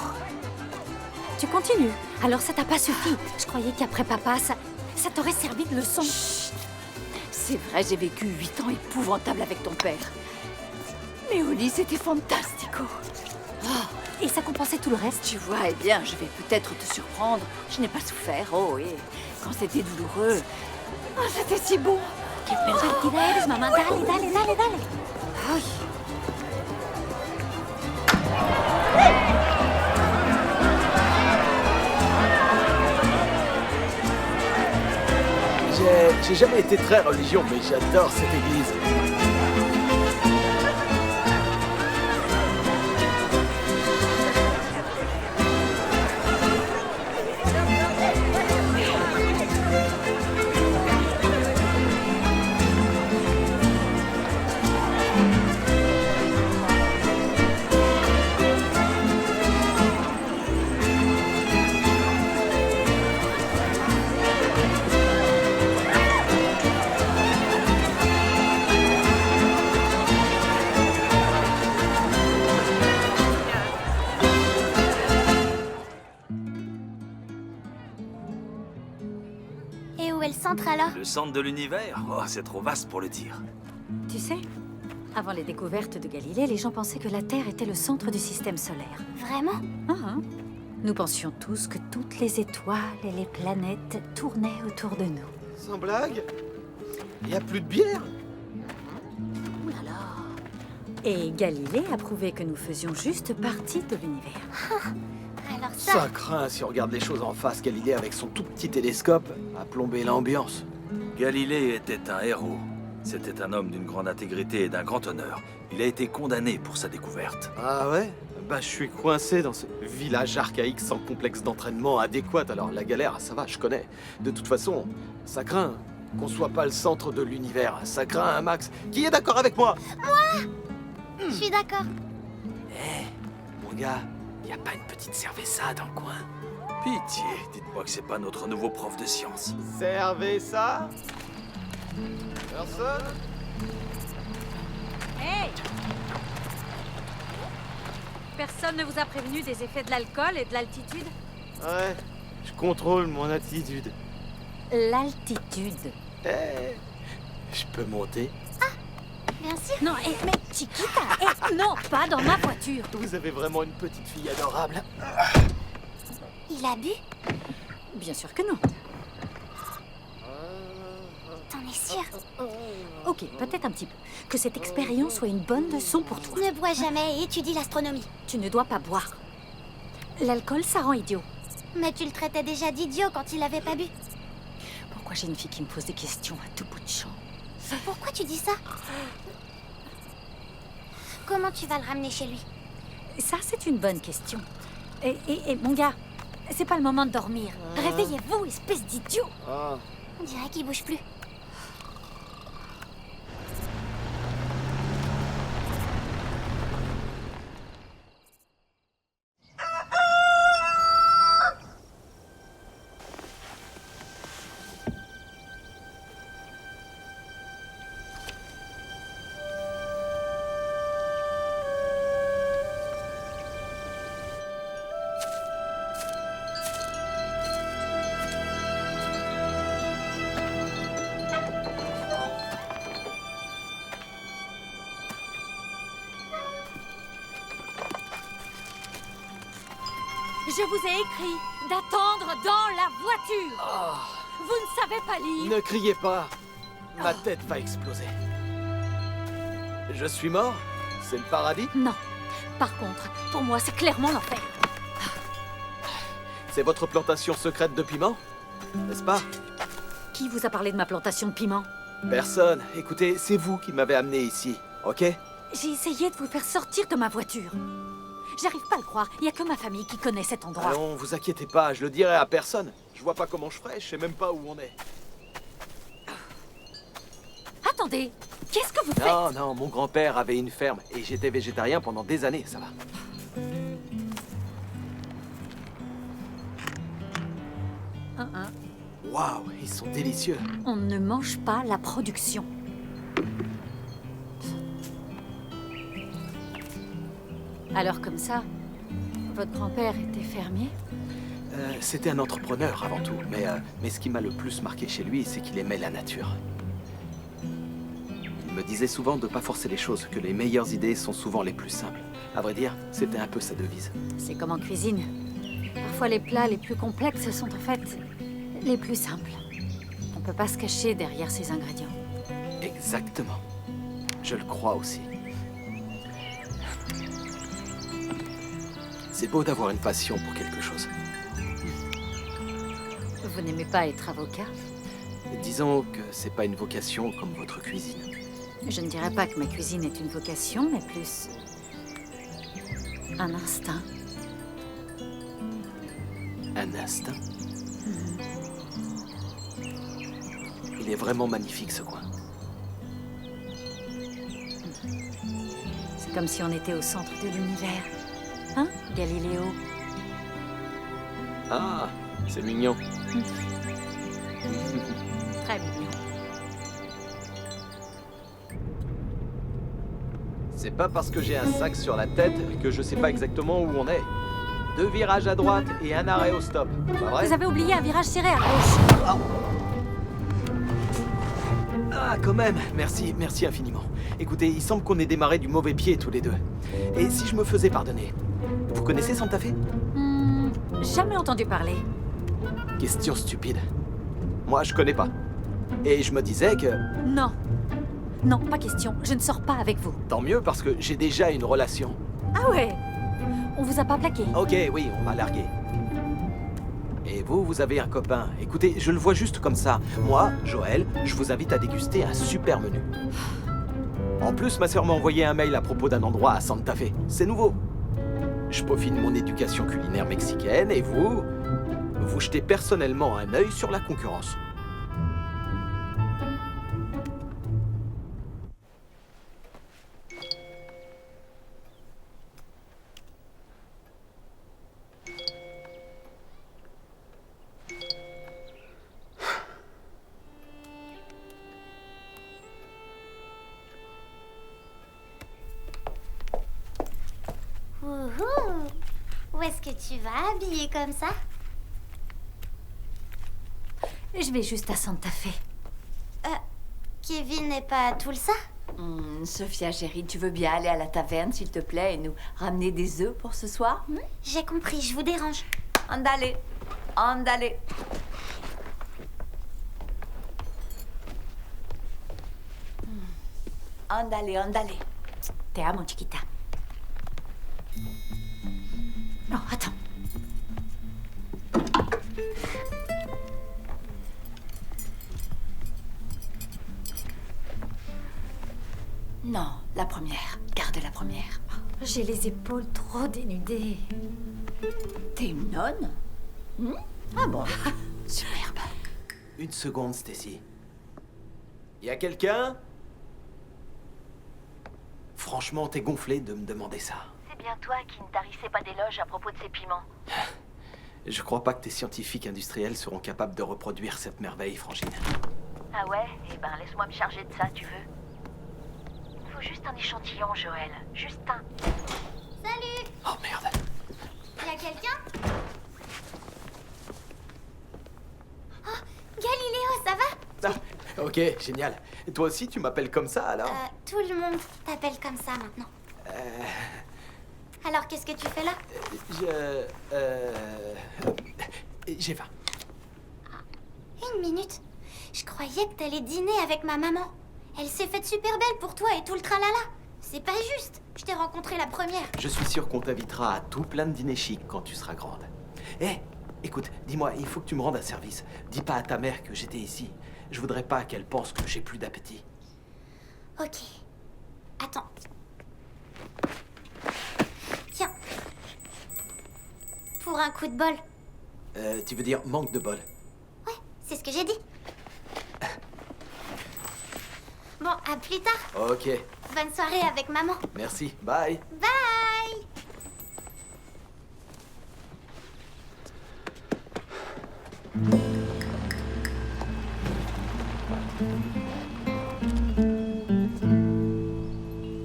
Tu continues. Alors ça t'a pas suffi. Je croyais qu'après papa, ça t'aurait servi de leçon. Chut. C'est vrai, j'ai vécu 8 ans épouvantables avec ton père. Mais au lit, c'était fantastico. Et ça compensait tout le reste. Tu vois, eh bien, je vais peut-être te surprendre. Je n'ai pas souffert, oh, et quand c'était douloureux, oh, c'était si bon. Qué pervertida eres, mamá. Dale, dale, dale, dale. Ay. J'ai jamais été très religion, mais j'adore cette église. centre alors? Le centre de l'univers? Oh, c'est trop vaste pour le dire. Tu sais, avant les découvertes de Galilée, les gens pensaient que la Terre était le centre du système solaire. Vraiment? Nous pensions tous que toutes les étoiles et les planètes tournaient autour de nous. Sans blague? Y a plus de bière? Et Galilée a prouvé que nous faisions juste partie de l'univers. Alors ça... Ça craint si on regarde les choses en face. Galilée, avec son tout petit télescope, a plombé l'ambiance. Galilée était un héros. C'était un homme d'une grande intégrité et d'un grand honneur. Il a été condamné pour sa découverte. Ah ouais? Bah je suis coincé dans ce village archaïque sans complexe d'entraînement adéquat. Alors la galère, ça va, je connais. De toute façon, ça craint qu'on soit pas le centre de l'univers. Ça craint un max. Qui est d'accord avec moi? Moi! Je suis d'accord. Mon gars, y a pas une petite cerveza dans le coin? Pitié, dites-moi que c'est pas notre nouveau prof de sciences. Cerveza? Personne? Hey! Personne ne vous a prévenu des effets de l'alcool et de l'altitude? Ouais, je contrôle mon attitude. L'altitude. Je peux monter? Bien sûr. Non, mais Chiquita, non, pas dans ma voiture. Vous avez vraiment une petite fille adorable. Il a bu? Bien sûr que non. T'en es sûr? Ok, peut-être un petit peu. Que cette expérience soit une bonne leçon pour toi. Ne bois jamais et étudie l'astronomie. Tu ne dois pas boire. L'alcool, ça rend idiot. Mais tu le traitais déjà d'idiot quand il avait pas bu. Pourquoi j'ai une fille qui me pose des questions à tout bout de champ? Pourquoi tu dis ça? Comment tu vas le ramener chez lui? Ça, c'est une bonne question. Et mon gars, c'est pas le moment de dormir. Réveillez-vous, espèce d'idiot. On dirait qu'il bouge plus. Je vous ai écrit d'attendre dans la voiture. Vous ne savez pas lire. Ne criez pas. Ma tête va exploser. Je suis mort? C'est le paradis? Non. Par contre, pour moi, c'est clairement l'enfer. C'est votre plantation secrète de piment? N'est-ce pas? Qui vous a parlé de ma plantation de piment? Personne. Écoutez, c'est vous qui m'avez amené ici, ok? J'ai essayé de vous faire sortir de ma voiture. J'arrive pas à le croire. Il y a que ma famille qui connaît cet endroit. Non, vous inquiétez pas, je le dirai à personne. Je vois pas comment je ferais, je sais même pas où on est. Attendez, qu'est-ce que vous faites? Non, mon grand-père avait une ferme et j'étais végétarien pendant des années, ça va. Waouh, ils sont délicieux. On ne mange pas la production. Alors comme ça, votre grand-père était fermier? C'était un entrepreneur avant tout, mais ce qui m'a le plus marqué chez lui, c'est qu'il aimait la nature. Il me disait souvent de pas forcer les choses, que les meilleures idées sont souvent les plus simples. À vrai dire, c'était un peu sa devise. C'est comme en cuisine. Parfois les plats les plus complexes sont en fait les plus simples. On peut pas se cacher derrière ces ingrédients. Exactement. Je le crois aussi. C'est beau d'avoir une passion pour quelque chose. Vous n'aimez pas être avocat? Disons que c'est pas une vocation comme votre cuisine. Je ne dirais pas que ma cuisine est une vocation, mais plus un instinct. Un instinct? Il est vraiment magnifique ce coin. C'est comme si on était au centre de l'univers. Hein, Galiléo? Ah, c'est mignon. Très mignon. C'est pas parce que j'ai un sac sur la tête que je sais pas exactement où on est. 2 virages à droite et un arrêt au stop, pas vrai? Vous avez oublié un virage serré à gauche. Ah, quand même. Merci, merci infiniment. Écoutez, il semble qu'on ait démarré du mauvais pied tous les deux. Et si je me faisais pardonner? Vous connaissez Santa Fe? Jamais entendu parler. Question stupide. Moi, je connais pas. Et je me disais que... Non. Non, pas question. Je ne sors pas avec vous. Tant mieux, parce que j'ai déjà une relation. Ah ouais? On vous a pas plaqué? Ok, oui, on m'a largué. Et vous, vous avez un copain. Écoutez, je le vois juste comme ça. Moi, Joël, je vous invite à déguster un super menu. En plus, ma sœur m'a envoyé un mail à propos d'un endroit à Santa Fe. C'est nouveau. Je peaufine mon éducation culinaire mexicaine et vous jetez personnellement un œil sur la concurrence. Wouhou! Où est-ce que tu vas, habillée comme ça? Je vais juste à Santa Fe. Kevin n'est pas à Tulsa? Sophia, chérie, tu veux bien aller à la taverne, s'il te plaît, et nous ramener des œufs pour ce soir? J'ai compris, je vous dérange. Andale, andale. Andale, andale. Te amo, chiquita. Non, attends. Non, la première. Garde la première. J'ai les épaules trop dénudées. T'es une nonne? Ah bon? Superbe. Une seconde, Stacy. Y a quelqu'un? Franchement, t'es gonflé de me demander ça. C'est bien toi qui ne tarissais pas d'éloges à propos de ces piments. Je crois pas que tes scientifiques industriels seront capables de reproduire cette merveille, Frangine. Ah ouais? Eh ben, laisse-moi me charger de ça, tu veux? Il faut juste un échantillon, Joël. Juste un. Salut! Oh merde. Y a quelqu'un? Oh, Galiléo, ça va? Ah, ok, génial. Et toi aussi, tu m'appelles comme ça, alors? Tout le monde t'appelle comme ça maintenant. Alors, qu'est-ce que tu fais là? J'ai faim. Une minute. Je croyais que t'allais dîner avec ma maman. Elle s'est faite super belle pour toi et tout le tralala. C'est pas juste. Je t'ai rencontré la première. Je suis sûr qu'on t'invitera à tout plein de dîners chics quand tu seras grande. Écoute, dis-moi, il faut que tu me rendes un service. Dis pas à ta mère que j'étais ici. Je voudrais pas qu'elle pense que j'ai plus d'appétit. Ok. Attends. Tiens. Pour un coup de bol. Tu veux dire manque de bol? Ouais, c'est ce que j'ai dit. Bon, à plus tard. Ok, Bonne soirée avec maman. merci, bye. Bye!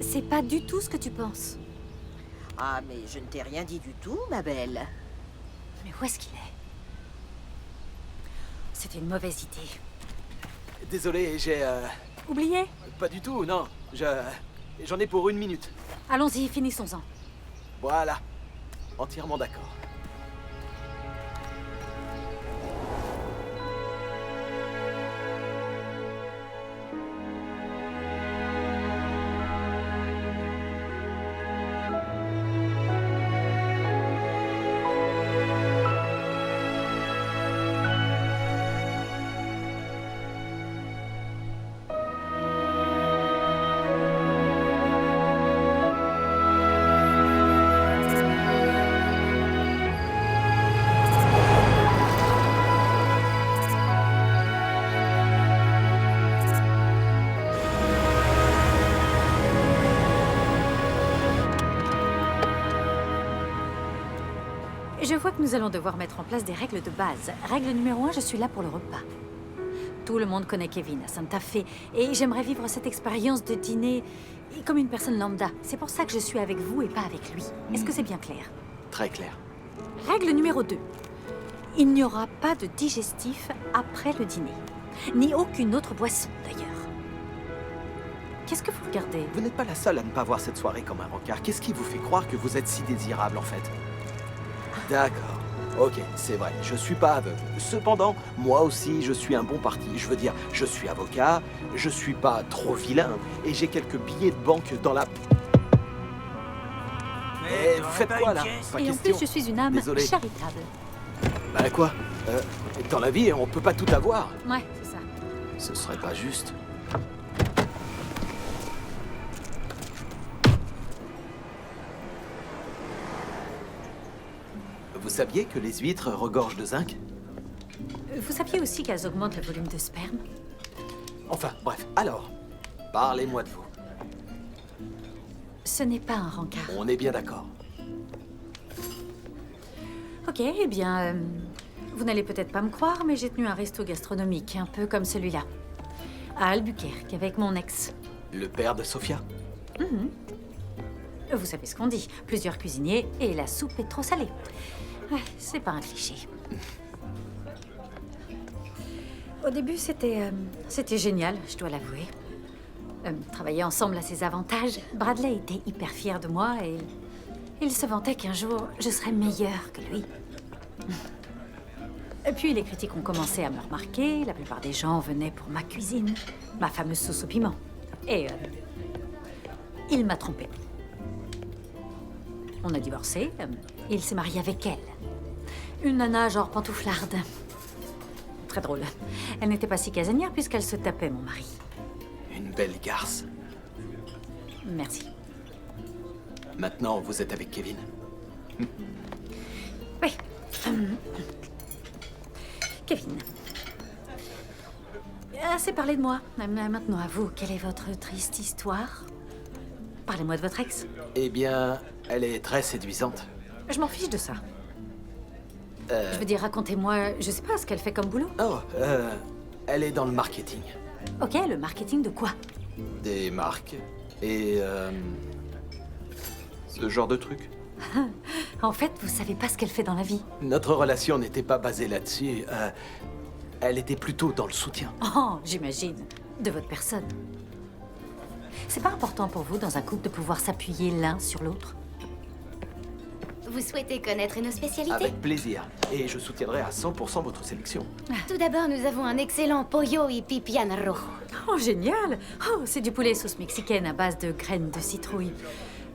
C'est pas du tout ce que tu penses. Ah, mais je ne t'ai rien dit du tout, ma belle. Mais où est-ce qu'il est? C'était une mauvaise idée. Désolé, j'ai... Oublié? Pas du tout, non. J'en ai pour 1 minute. Allons-y, finissons-en. Voilà. Entièrement d'accord. Je vois que nous allons devoir mettre en place des règles de base. Règle numéro 1, je suis là pour le repas. Tout le monde connaît Kevin à Santa Fe et j'aimerais vivre cette expérience de dîner comme une personne lambda. C'est pour ça que je suis avec vous et pas avec lui. Est-ce que c'est bien clair? Très clair. Règle numéro 2. Il n'y aura pas de digestif après le dîner. Ni aucune autre boisson, d'ailleurs. Qu'est-ce que vous regardez? Vous n'êtes pas la seule à ne pas voir cette soirée comme un rencard. Qu'est-ce qui vous fait croire que vous êtes si désirable, en fait? D'accord. Ok, c'est vrai, je suis pas aveugle. Cependant, moi aussi, je suis un bon parti. Je veux dire, je suis avocat, je suis pas trop vilain, et j'ai quelques billets de banque dans la... Eh, faites quoi, là? Pas Et en question. plus, je suis une âme Désolé. charitable. Bah quoi? Dans la vie, on peut pas tout avoir. Ouais, c'est ça. Ce serait pas juste. Vous saviez que les huîtres regorgent de zinc? Vous saviez aussi qu'elles augmentent le volume de sperme? Enfin, bref, alors, parlez-moi de vous. Ce n'est pas un rencard. On est bien d'accord. Ok, eh bien, vous n'allez peut-être pas me croire, mais j'ai tenu un resto gastronomique, un peu comme celui-là, à Albuquerque, avec mon ex. Le père de Sophia? Mhm. Vous savez ce qu'on dit, plusieurs cuisiniers et la soupe est trop salée. Ouais, c'est pas un cliché. Au début, c'était génial, je dois l'avouer. Travailler ensemble a ses avantages. Bradley était hyper fier de moi et il se vantait qu'un jour, je serais meilleure que lui. Et puis, les critiques ont commencé à me remarquer. La plupart des gens venaient pour ma cuisine, ma fameuse sauce au piment. Et il m'a trompée. On a divorcé. Il s'est marié avec elle. Une nana genre pantouflarde. Très drôle. Elle n'était pas si casanière puisqu'elle se tapait mon mari. Une belle garce. Merci. Maintenant, vous êtes avec Kevin? Oui. Kevin. Assez parlé de moi. Maintenant, à vous, quelle est votre triste histoire? Parlez-moi de votre ex. Eh bien, elle est très séduisante. Je m'en fiche de ça. Je veux dire, racontez-moi, je sais pas ce qu'elle fait comme boulot. Oh, elle est dans le marketing. Ok, le marketing de quoi? Des marques et ce genre de truc. En fait, vous savez pas ce qu'elle fait dans la vie. Notre relation n'était pas basée là-dessus. Elle était plutôt dans le soutien. Oh, j'imagine. De votre personne. C'est pas important pour vous, dans un couple, de pouvoir s'appuyer l'un sur l'autre? Vous souhaitez connaître nos spécialités? Avec plaisir. Et je soutiendrai à 100% votre sélection. Tout d'abord, nous avons un excellent pollo y pipián rojo. Oh, génial! Oh, c'est du poulet sauce mexicaine à base de graines de citrouille.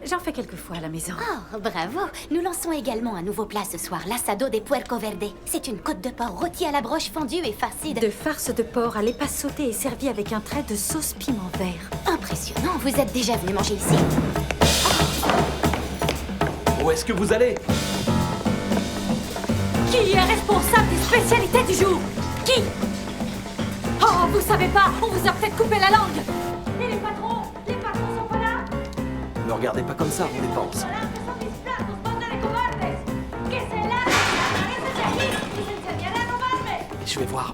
J'en fais quelquefois à la maison. Oh, bravo! Nous lançons également un nouveau plat ce soir, l'assado de puerco verde. C'est une côte de porc rôtie à la broche fondue et farcie de farce de porc à l'épaisse sautée et servie avec un trait de sauce piment vert. Impressionnant! Vous êtes déjà venu manger ici? Où est-ce que vous allez? Qui est responsable des spécialités du jour? Qui? Oh, vous savez pas, on vous a peut-être coupé la langue. Et les patrons sont pas là? Ne regardez pas comme ça, on n'est pas ensemble. Je vais voir.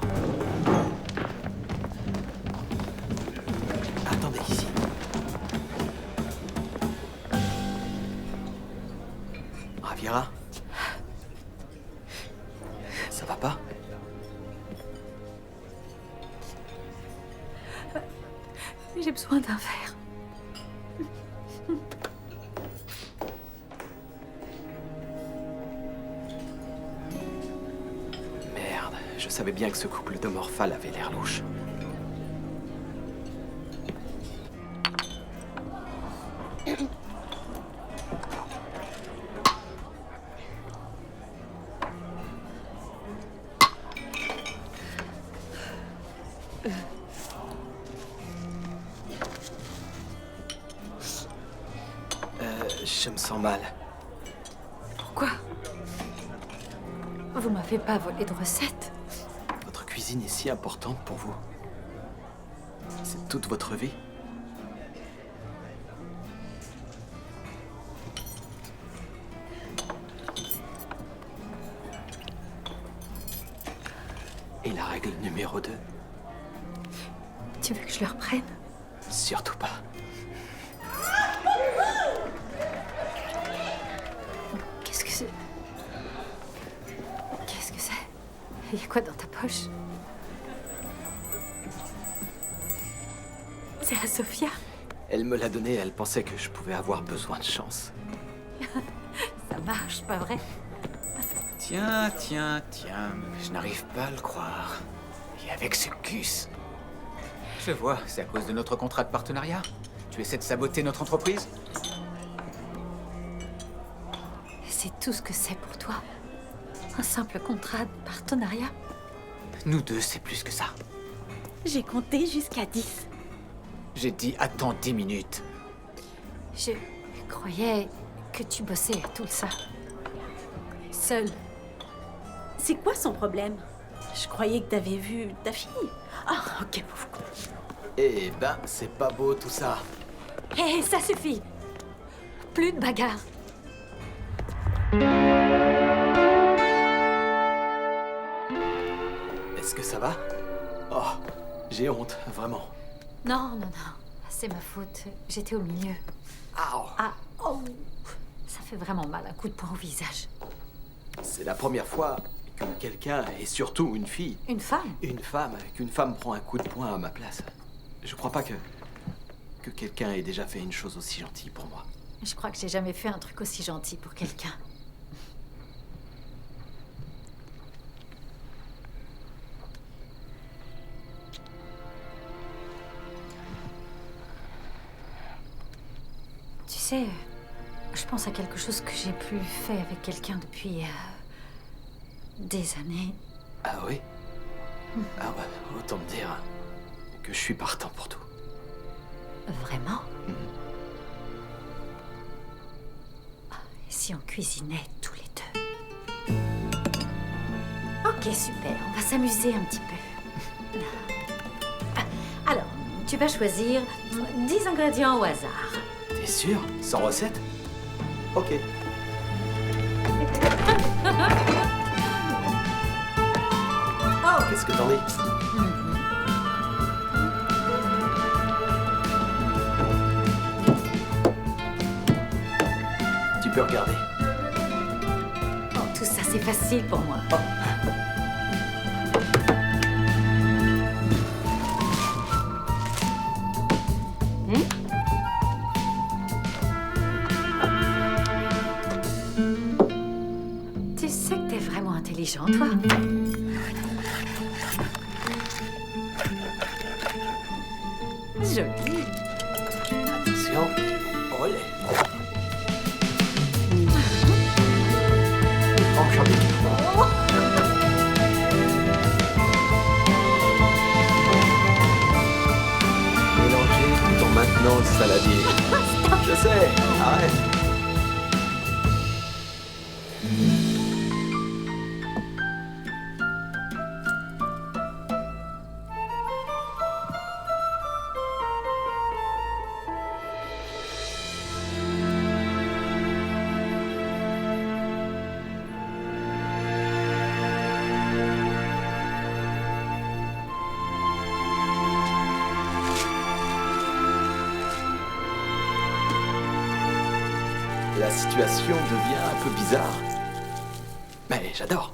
Attendez ici. Raviera? Ça va pas? J'ai besoin d'un verre. Merde, je savais bien que ce couple de morphales avait l'air louche. Je me sens mal. Pourquoi? Vous m'avez pas volé de recette. Votre cuisine est si importante pour vous. C'est toute votre vie. Et la règle numéro 2? Tu veux que je le reprenne? Surtout pas. Qu'est-ce que c'est? Qu'est-ce que c'est? Il y a quoi dans ta poche? C'est à Sophia? Elle me l'a donné, elle pensait que je pouvais avoir besoin de chance. Ça marche, pas vrai? Tiens, je n'arrive pas à le croire. Et avec ce Gus. Je vois, c'est à cause de notre contrat de partenariat. Tu essaies de saboter notre entreprise? C'est tout ce que c'est pour toi? Un simple contrat de partenariat? Nous deux, c'est plus que ça. J'ai compté jusqu'à 10. J'ai dit attends 10 minutes. Je croyais que tu bossais à tout ça. Seul. C'est quoi son problème? Je croyais que t'avais vu ta fille. Ah, ok, pauvre con. Eh ben, c'est pas beau tout ça. Hé, ça suffit! Plus de bagarre. Est-ce que ça va? Oh, j'ai honte, vraiment. Non. C'est ma faute. J'étais au milieu. Ah, oh! Ça fait vraiment mal, un coup de poing au visage. C'est la première fois que quelqu'un, et surtout une fille... Une femme? Qu'une femme prend un coup de poing à ma place. Je crois pas que quelqu'un ait déjà fait une chose aussi gentille pour moi. Je crois que j'ai jamais fait un truc aussi gentil pour quelqu'un. Tu sais, je pense à quelque chose que j'ai plus fait avec quelqu'un depuis des années. Ah oui? Ah ouais, autant me dire que je suis partant pour tout. Vraiment? Et si on cuisinait tous les deux? Ok, super, on va s'amuser un petit peu. Alors, tu vas choisir 10 ingrédients au hasard. T'es sûr? Sans recette? Ok. Oh, qu'est-ce que t'en dis? Tu peux regarder. Oh, tout ça, c'est facile pour moi. Tu sais que t'es vraiment intelligent, toi. Joli. Attention. Olé. Mélanger tout en maintenant le saladier. Je sais, arrête. La situation devient un peu bizarre. Mais j'adore.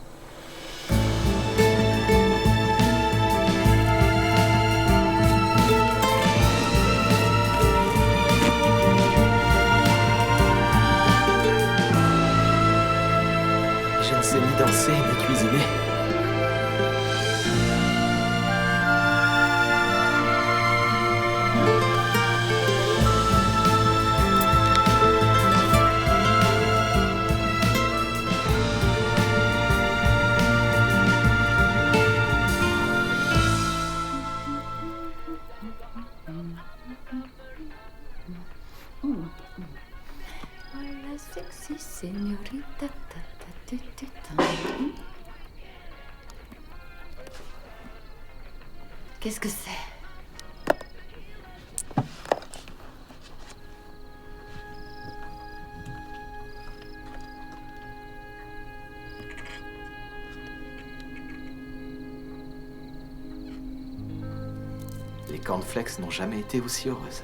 Je ne sais ni danser ni cuisiner. La sexy señorita. Qu'est-ce que c'est? Les cornflakes n'ont jamais été aussi heureuses.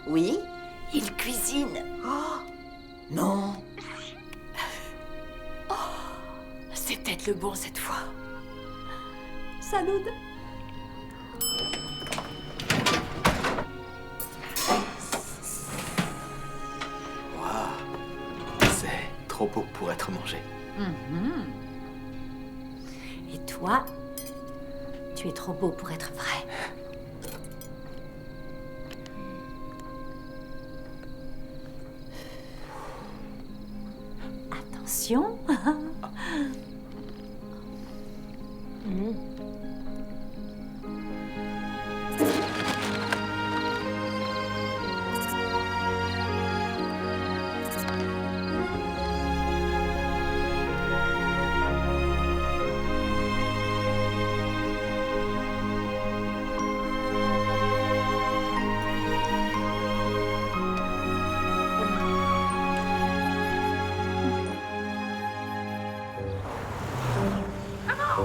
Oui, il cuisine. Oh, non. Oh, c'est peut-être le bon cette fois. Salut. Waouh, c'est trop beau pour être mangé. Et toi, tu es trop beau pour être vrai. Attention.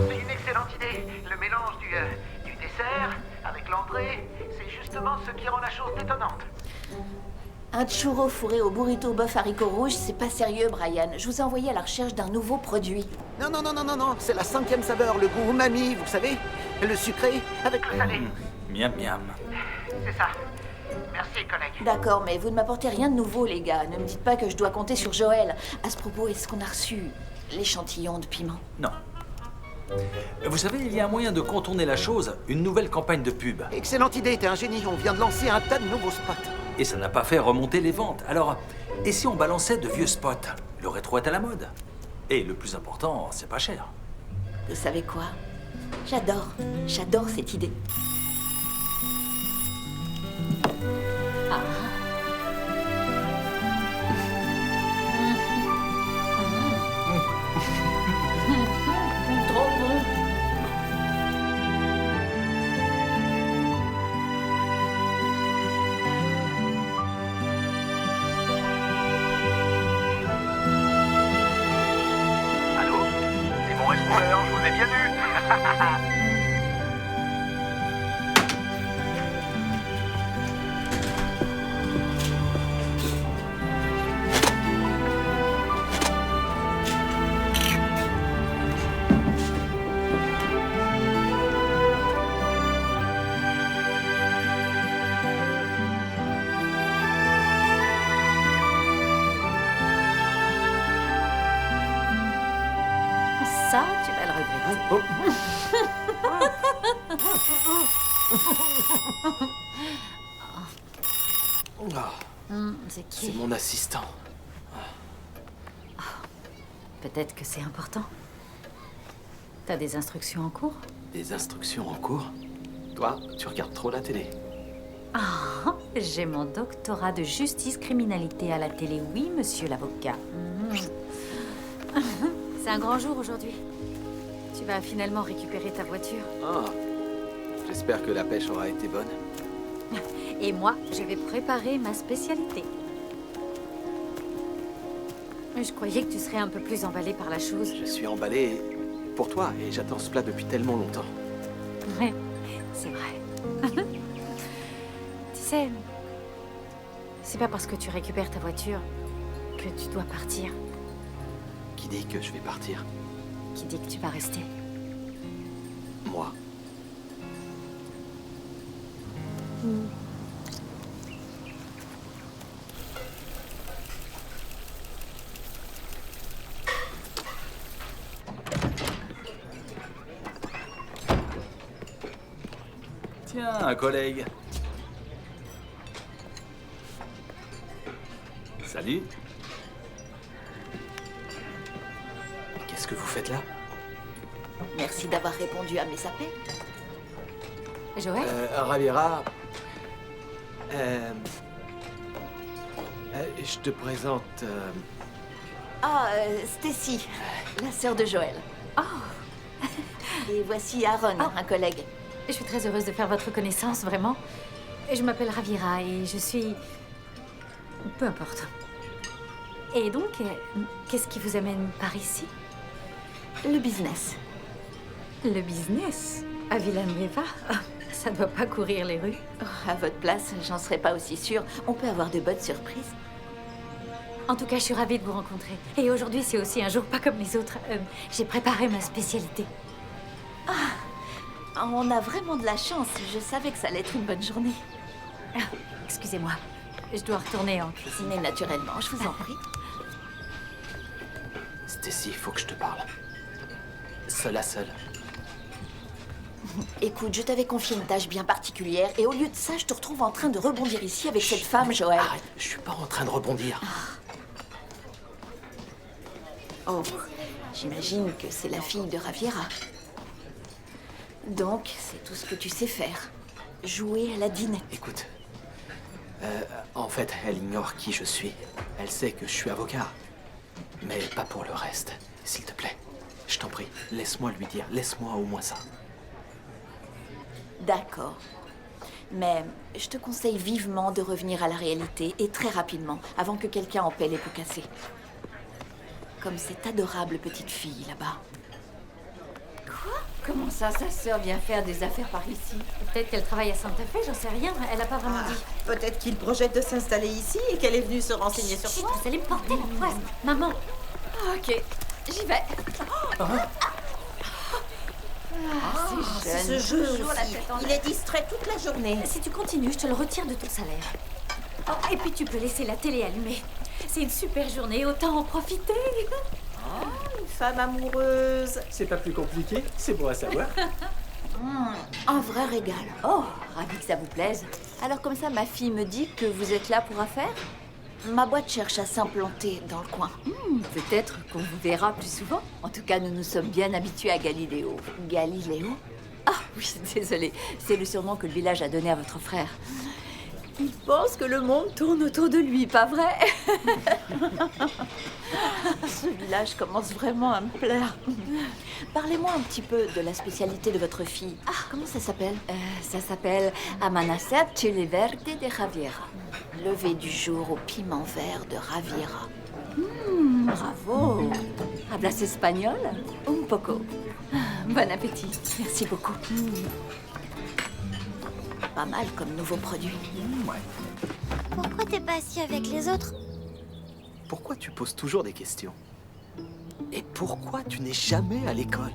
C'est une excellente idée. Le mélange du dessert avec l'entrée, c'est justement ce qui rend la chose détonnante. Un churro fourré au burrito bœuf haricots rouges, c'est pas sérieux, Brian. Je vous ai envoyé à la recherche d'un nouveau produit. Non, non, non, non, non, non, c'est la 5e saveur, le goût umami, vous savez. Le sucré avec le salé. Miam miam. C'est ça. Merci, collègue. D'accord, mais vous ne m'apportez rien de nouveau, les gars. Ne me dites pas que je dois compter sur Joël. À ce propos, est-ce qu'on a reçu l'échantillon de piment? Non. Vous savez, il y a un moyen de contourner la chose, une nouvelle campagne de pub. Excellente idée, t'es un génie, on vient de lancer un tas de nouveaux spots. Et ça n'a pas fait remonter les ventes. Alors, et si on balançait de vieux spots? Le rétro est à la mode. Et le plus important, c'est pas cher. Vous savez quoi? J'adore cette idée. Trop bon. Allô? C'est mon restaurant, je vous ai bien vu. Ça, tu vas le regretter. C'est qui? C'est mon assistant. Peut-être que c'est important. T'as des instructions en cours? Des instructions en cours? Toi, tu regardes trop la télé. Ah, j'ai mon doctorat de justice criminalité à la télé, oui, monsieur l'avocat. C'est un grand jour aujourd'hui. Tu vas finalement récupérer ta voiture. Ah, j'espère que la pêche aura été bonne. Et moi, je vais préparer ma spécialité. Je croyais que tu serais un peu plus emballé par la chose. Je suis emballé pour toi et j'attends ce plat depuis tellement longtemps. Ouais, c'est vrai. Tu sais, c'est pas parce que tu récupères ta voiture que tu dois partir. Qui dit que je vais partir? Qui dit que tu vas rester? Moi. Tiens, un collègue. Salut. Qu'est-ce que vous faites là? Merci d'avoir répondu à mes appels. Joël? Raviera. Je te présente. Stacy, la sœur de Joël. Oh! Et voici Aaron, un collègue. Je suis très heureuse de faire votre connaissance, vraiment. Je m'appelle Ravira et je suis... Peu importe. Et donc, qu'est-ce qui vous amène par ici? Le business. Le business? À Villanueva? Ça doit pas courir les rues. À votre place, j'en serais pas aussi sûre. On peut avoir de bonnes surprises. En tout cas, je suis ravie de vous rencontrer. Et aujourd'hui, c'est aussi un jour pas comme les autres. J'ai préparé ma spécialité. On a vraiment de la chance. Je savais que ça allait être une bonne journée. Excusez-moi, je dois retourner en cuisine. Mais naturellement, je vous en prie. Stacy, il faut que je te parle. Seul à seul. Écoute, je t'avais confié une tâche bien particulière et au lieu de ça, je te retrouve en train de rebondir ici avec cette femme, Joël. Arrête, je suis pas en train de rebondir. Oh, j'imagine que c'est la fille de Raviera. Donc, c'est tout ce que tu sais faire. Jouer à la dinette. Écoute, en fait, elle ignore qui je suis. Elle sait que je suis avocat. Mais pas pour le reste. S'il te plaît, je t'en prie, laisse-moi lui dire. Laisse-moi au moins ça. D'accord. Mais je te conseille vivement de revenir à la réalité et très rapidement, avant que quelqu'un en paie les pots cassés. Comme cette adorable petite fille là-bas. Quoi? Comment ça, sa sœur vient faire des affaires par ici? Peut-être qu'elle travaille à Santa Fe, j'en sais rien. Elle a pas vraiment dit. Peut-être qu'il projette de s'installer ici et qu'elle est venue se renseigner sur Chut, toi. vous allez me porter la poisse. Maman. Ok, j'y vais. C'est ce jeu aussi. Il est distrait toute la journée. Si tu continues, je te le retire de ton salaire. Oh, et puis tu peux laisser la télé allumée. C'est une super journée, autant en profiter. Une femme amoureuse. C'est pas plus compliqué, c'est bon à savoir. Un vrai régal. Oh, ravi que ça vous plaise. Alors comme ça, ma fille me dit que vous êtes là pour affaires? Ma boîte cherche à s'implanter dans le coin. Peut-être qu'on vous verra plus souvent. En tout cas, nous nous sommes bien habitués à Galiléo. Galiléo? Ah oui, désolée. C'est le surnom que le village a donné à votre frère. Il pense que le monde tourne autour de lui, pas vrai? Ce village commence vraiment à me plaire. Parlez-moi un petit peu de la spécialité de votre fille. Comment ça s'appelle? Ça s'appelle Amanasser Chile Verde de Raviera. Lever du jour au piment vert de Raviera. Bravo! Hablas espagnol? Un poco. Bon appétit. Merci beaucoup. Pas mal comme nouveau produit. Pourquoi t'es pas assis avec les autres? Pourquoi tu poses toujours des questions? Et pourquoi tu n'es jamais à l'école?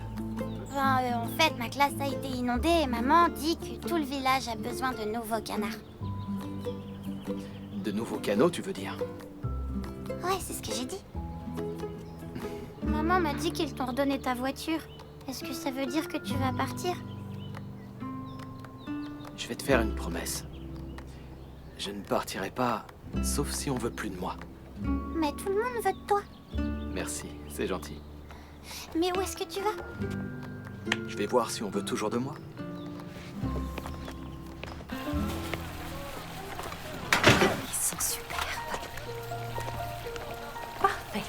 En fait, ma classe a été inondée et maman dit que tout le village a besoin de nouveaux canards. De nouveaux canaux, tu veux dire? Ouais, c'est ce que j'ai dit. Maman m'a dit qu'ils t'ont redonné ta voiture. Est-ce que ça veut dire que tu vas partir? Je vais te faire une promesse. Je ne partirai pas, sauf si on veut plus de moi. Mais tout le monde veut de toi. Merci, c'est gentil. Mais où est-ce que tu vas? Je vais voir si on veut toujours de moi. Ils sont superbes. Parfait.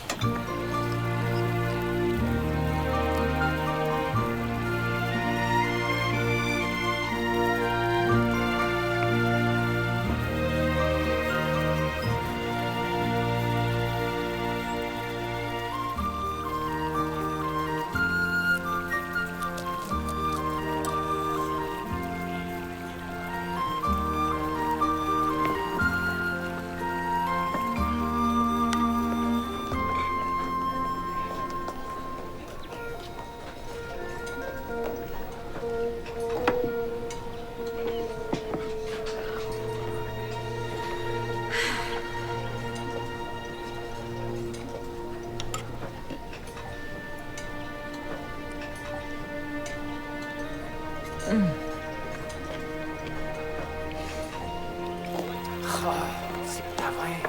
C'est pas vrai.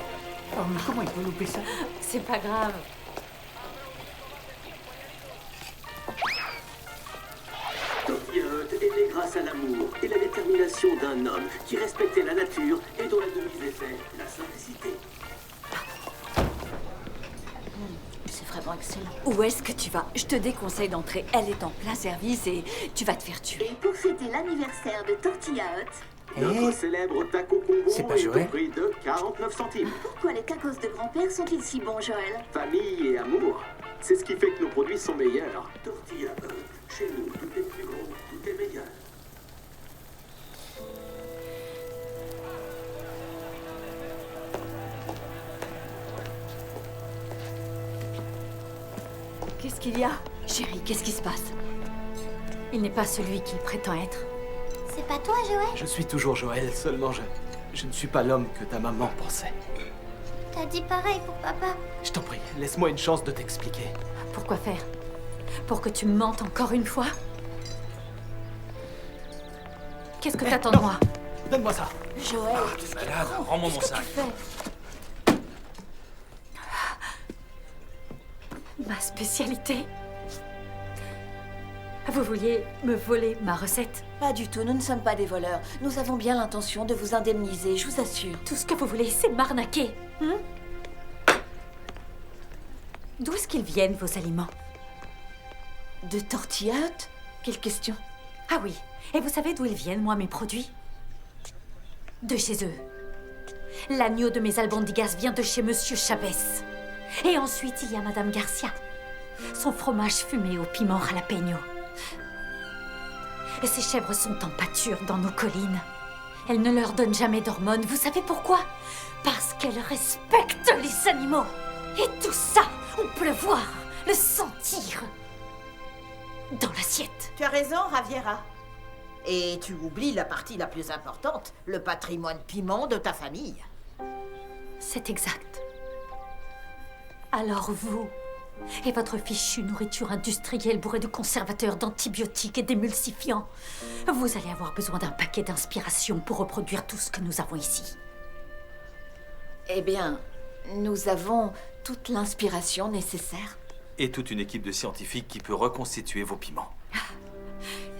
Oh, mais comment il peut louper ça? C'est pas grave. Tortilla Hut est né grâce à l'amour et la détermination d'un homme qui respectait la nature et dont la devise était la simplicité. C'est vraiment excellent. Où est-ce que tu vas? Je te déconseille d'entrer. Elle est en plein service et tu vas te faire tuer. Et pour fêter l'anniversaire de Tortilla Hut, Notre célèbre taco combo C'est pas est Joël? au prix de 49 centimes. pourquoi les tacos de grand-père sont-ils si bons, Joël? Famille et amour, c'est ce qui fait que nos produits sont meilleurs. Tortilla Hut, chez nous, tout est plus gros, tout est meilleur. Qu'est-ce qu'il y a? Chérie, qu'est-ce qui se passe? Il n'est pas celui qu'il prétend être. C'est pas toi, Joël? Je suis toujours Joël, seulement je ne suis pas l'homme que ta maman pensait. T'as dit pareil pour papa. Je t'en prie, laisse-moi une chance de t'expliquer. Pourquoi faire? Pour que tu me mentes encore une fois? Qu'est-ce que t'attends de moi? Donne-moi ça. Joël, T'es malade, rends-moi mon sac. Ma spécialité? Vous vouliez me voler ma recette? Pas du tout, nous ne sommes pas des voleurs. Nous avons bien l'intention de vous indemniser, je vous assure. Tout ce que vous voulez, c'est m'arnaquer. D'où est-ce qu'ils viennent, vos aliments? De Tortilla Hut? Quelle question? Ah oui, et vous savez d'où ils viennent, moi, mes produits? De chez eux. L'agneau de mes albondigas vient de chez Monsieur Chavez. Et ensuite, il y a Madame Garcia. Son fromage fumé au piment jalapeno. Et ces chèvres sont en pâture dans nos collines. Elles ne leur donnent jamais d'hormones. Vous savez pourquoi? Parce qu'elles respectent les animaux. Et tout ça, on peut le voir, le sentir dans l'assiette. Tu as raison, Raviera. Et tu oublies la partie la plus importante, le patrimoine piment de ta famille. C'est exact. Alors vous et votre fichue nourriture industrielle bourrée de conservateurs, d'antibiotiques et d'émulsifiants, vous allez avoir besoin d'un paquet d'inspiration pour reproduire tout ce que nous avons ici. Eh bien, nous avons toute l'inspiration nécessaire. Et toute une équipe de scientifiques qui peut reconstituer vos piments.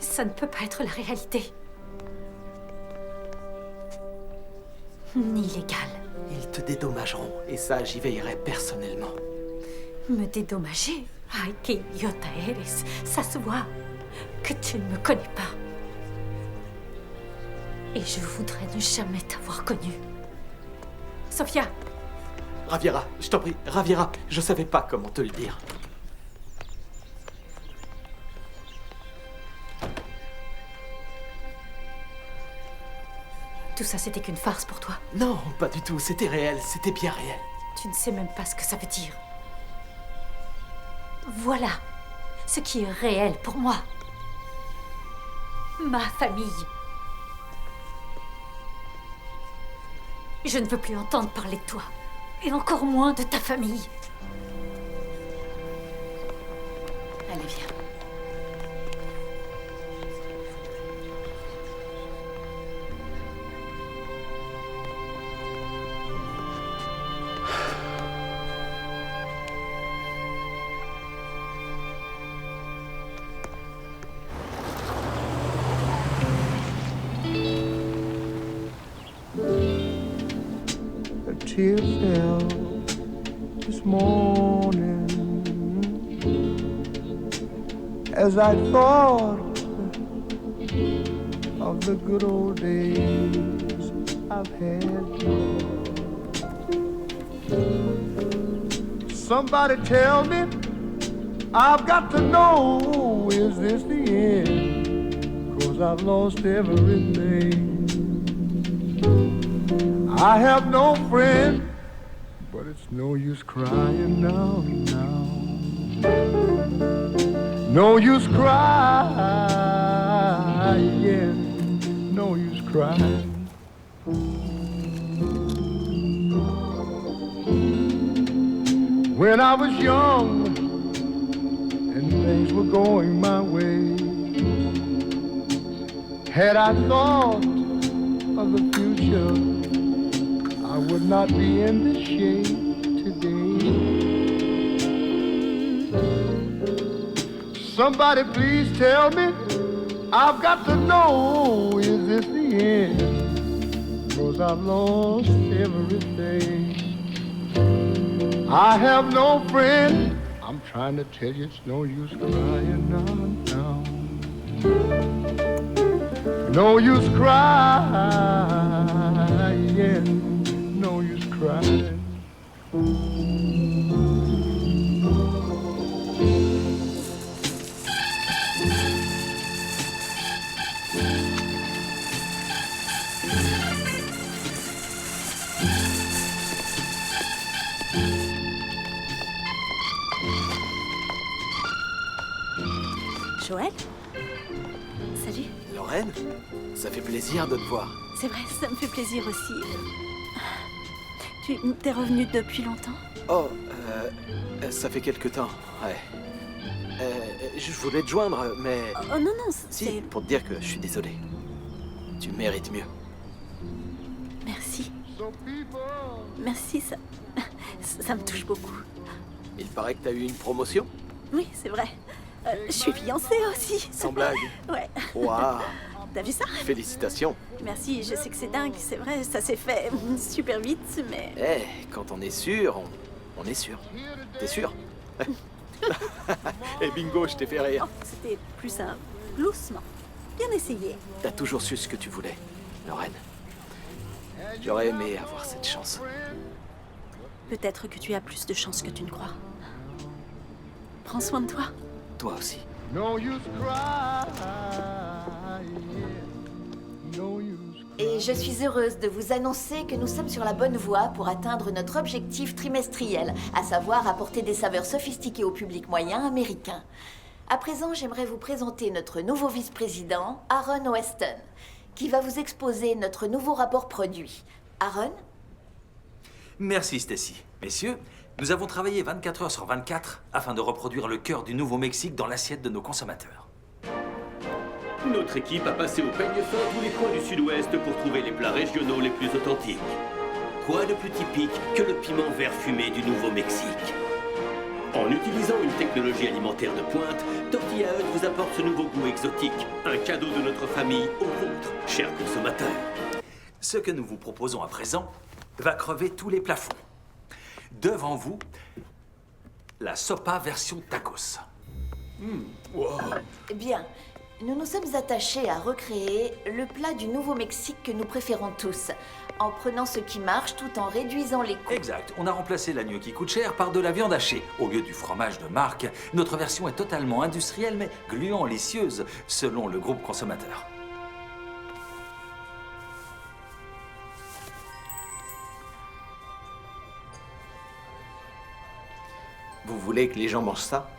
Ça ne peut pas être la réalité. Ni légal. Ils te dédommageront, et ça, j'y veillerai personnellement. Me dédommager? Ay, que idiota eres. Ça se voit que tu ne me connais pas. Et je voudrais ne jamais t'avoir connue. Sophia! Raviera, je t'en prie, Raviera, je savais pas comment te le dire. Tout ça, c'était qu'une farce pour toi? Non, pas du tout, c'était réel, c'était bien réel. Tu ne sais même pas ce que ça veut dire. Voilà ce qui est réel pour moi. Ma famille. Je ne veux plus entendre parler de toi. Et encore moins de ta famille. Allez, viens. Tear fell this morning as I thought of the good old days I've had. Somebody tell me, I've got to know, is this the end? 'Cause I've lost everything. I have no friend, but it's no use crying now. No use crying, no use crying. When I was young and things were going my way, had I thought of the future, I would not be in this shape today. Somebody please tell me, I've got to know, is this the end? 'Cause I've lost everything. I have no friend. I'm trying to tell you it's no use crying now. No use crying. No use crying. Joël? Salut. Lorraine, ça fait plaisir de te voir. C'est vrai, ça me fait plaisir aussi. Tu t'es revenu depuis longtemps? Oh, ça fait quelque temps, ouais. Je voulais te joindre, mais... Oh non, non, c'est... Si, pour te dire que je suis désolé. Tu mérites mieux. Merci. Merci, ça me touche beaucoup. Il paraît que t'as eu une promotion? Oui, c'est vrai. Je suis fiancée aussi. Sans blague? Ouais. Waouh! T'as vu ça? Félicitations. Merci, je sais que c'est dingue, c'est vrai, ça s'est fait super vite, mais... Eh, quand on est sûr, on est sûr. T'es sûr? Et bingo, je t'ai fait rire. Oh, c'était plus un gloussement. Bien essayé. T'as toujours su ce que tu voulais, Lorraine. J'aurais aimé avoir cette chance. Peut-être que tu as plus de chance que tu ne crois. Prends soin de toi. Toi aussi. No use crying. No use. Et je suis heureuse de vous annoncer que nous sommes sur la bonne voie pour atteindre notre objectif trimestriel, à savoir apporter des saveurs sophistiquées au public moyen américain. À présent, j'aimerais vous présenter notre nouveau vice-président, Aaron Weston, qui va vous exposer notre nouveau rapport produit. Aaron? Merci, Stacy. Messieurs, nous avons travaillé 24 heures sur 24 afin de reproduire le cœur du Nouveau-Mexique dans l'assiette de nos consommateurs. Notre équipe a passé au peigne fin tous les coins du sud-ouest pour trouver les plats régionaux les plus authentiques. Quoi de plus typique que le piment vert fumé du Nouveau-Mexique? En utilisant une technologie alimentaire de pointe, Tortilla Hut vous apporte ce nouveau goût exotique. Un cadeau de notre famille au vôtre, chers consommateurs. Ce que nous vous proposons à présent va crever tous les plafonds. Devant vous, la sopa version tacos. Bien. Nous nous sommes attachés à recréer le plat du Nouveau-Mexique que nous préférons tous, en prenant ce qui marche tout en réduisant les coûts. Exact. On a remplacé l'agneau qui coûte cher par de la viande hachée. Au lieu du fromage de marque, notre version est totalement industrielle mais gluant-licieuse, selon le groupe consommateur. Vous voulez que les gens mangent ça?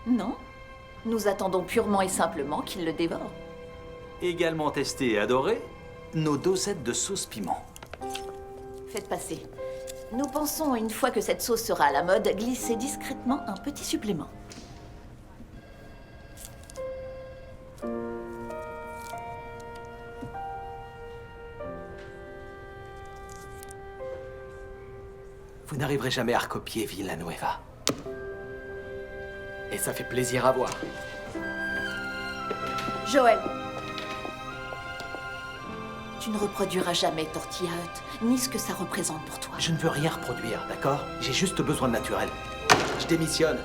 Non. Nous attendons purement et simplement qu'ils le dévorent. Également testé et adoré, nos dosettes de sauce piment. Faites passer. Nous pensons, une fois que cette sauce sera à la mode, glisser discrètement un petit supplément. Vous n'arriverez jamais à recopier Villanueva. Et ça fait plaisir à voir. Joël, tu ne reproduiras jamais Tortilla Hut, ni ce que ça représente pour toi. Je ne veux rien reproduire, d'accord? J'ai juste besoin de naturel. Je démissionne.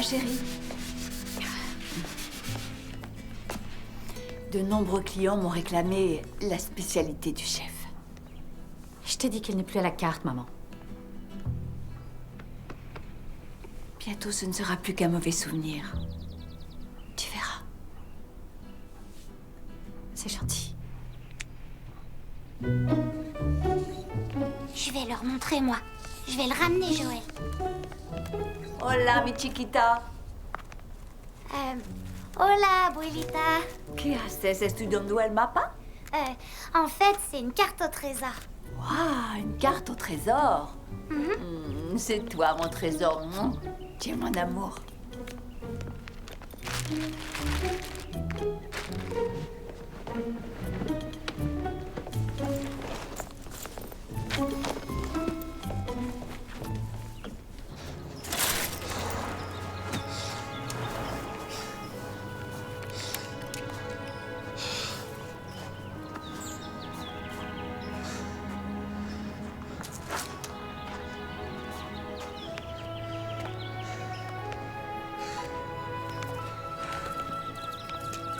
Chérie. De nombreux clients m'ont réclamé la spécialité du chef. Je t'ai dit qu'elle n'est plus à la carte, maman. Bientôt, ce ne sera plus qu'un mauvais souvenir. Tu verras. C'est gentil. Je vais leur montrer, moi. Je vais le ramener, Joël. Hola, mi chiquita. Hola, abuelita. ¿Qué haces? ¿Estudiando el mapa? En fait, c'est une carte au trésor. Waouh, une carte au trésor. C'est toi, mon trésor. Tu es mon amour.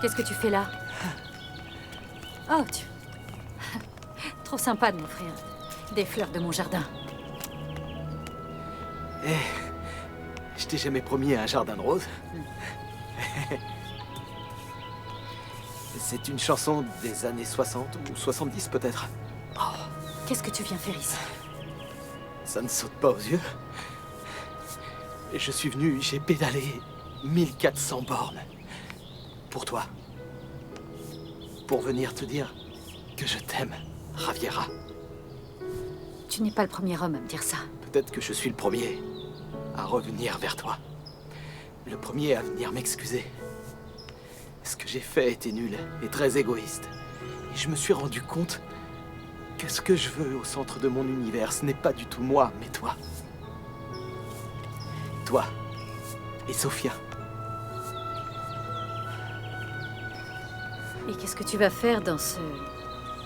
Qu'est-ce que tu fais là? Oh, tu... Trop sympa de m'offrir des fleurs de mon jardin. Eh, je t'ai jamais promis un jardin de roses. C'est une chanson des années 60 ou 70 peut-être. Qu'est-ce que tu viens faire ici? Ça ne saute pas aux yeux. Je suis venu, j'ai pédalé 1400 bornes. Pour toi. Pour venir te dire que je t'aime, Javiera. Tu n'es pas le premier homme à me dire ça. Peut-être que je suis le premier à revenir vers toi. Le premier à venir m'excuser. Ce que j'ai fait était nul et très égoïste. Et je me suis rendu compte que ce que je veux au centre de mon univers, ce n'est pas du tout moi, mais toi. Toi et Sophia. Et qu'est-ce que tu vas faire dans ce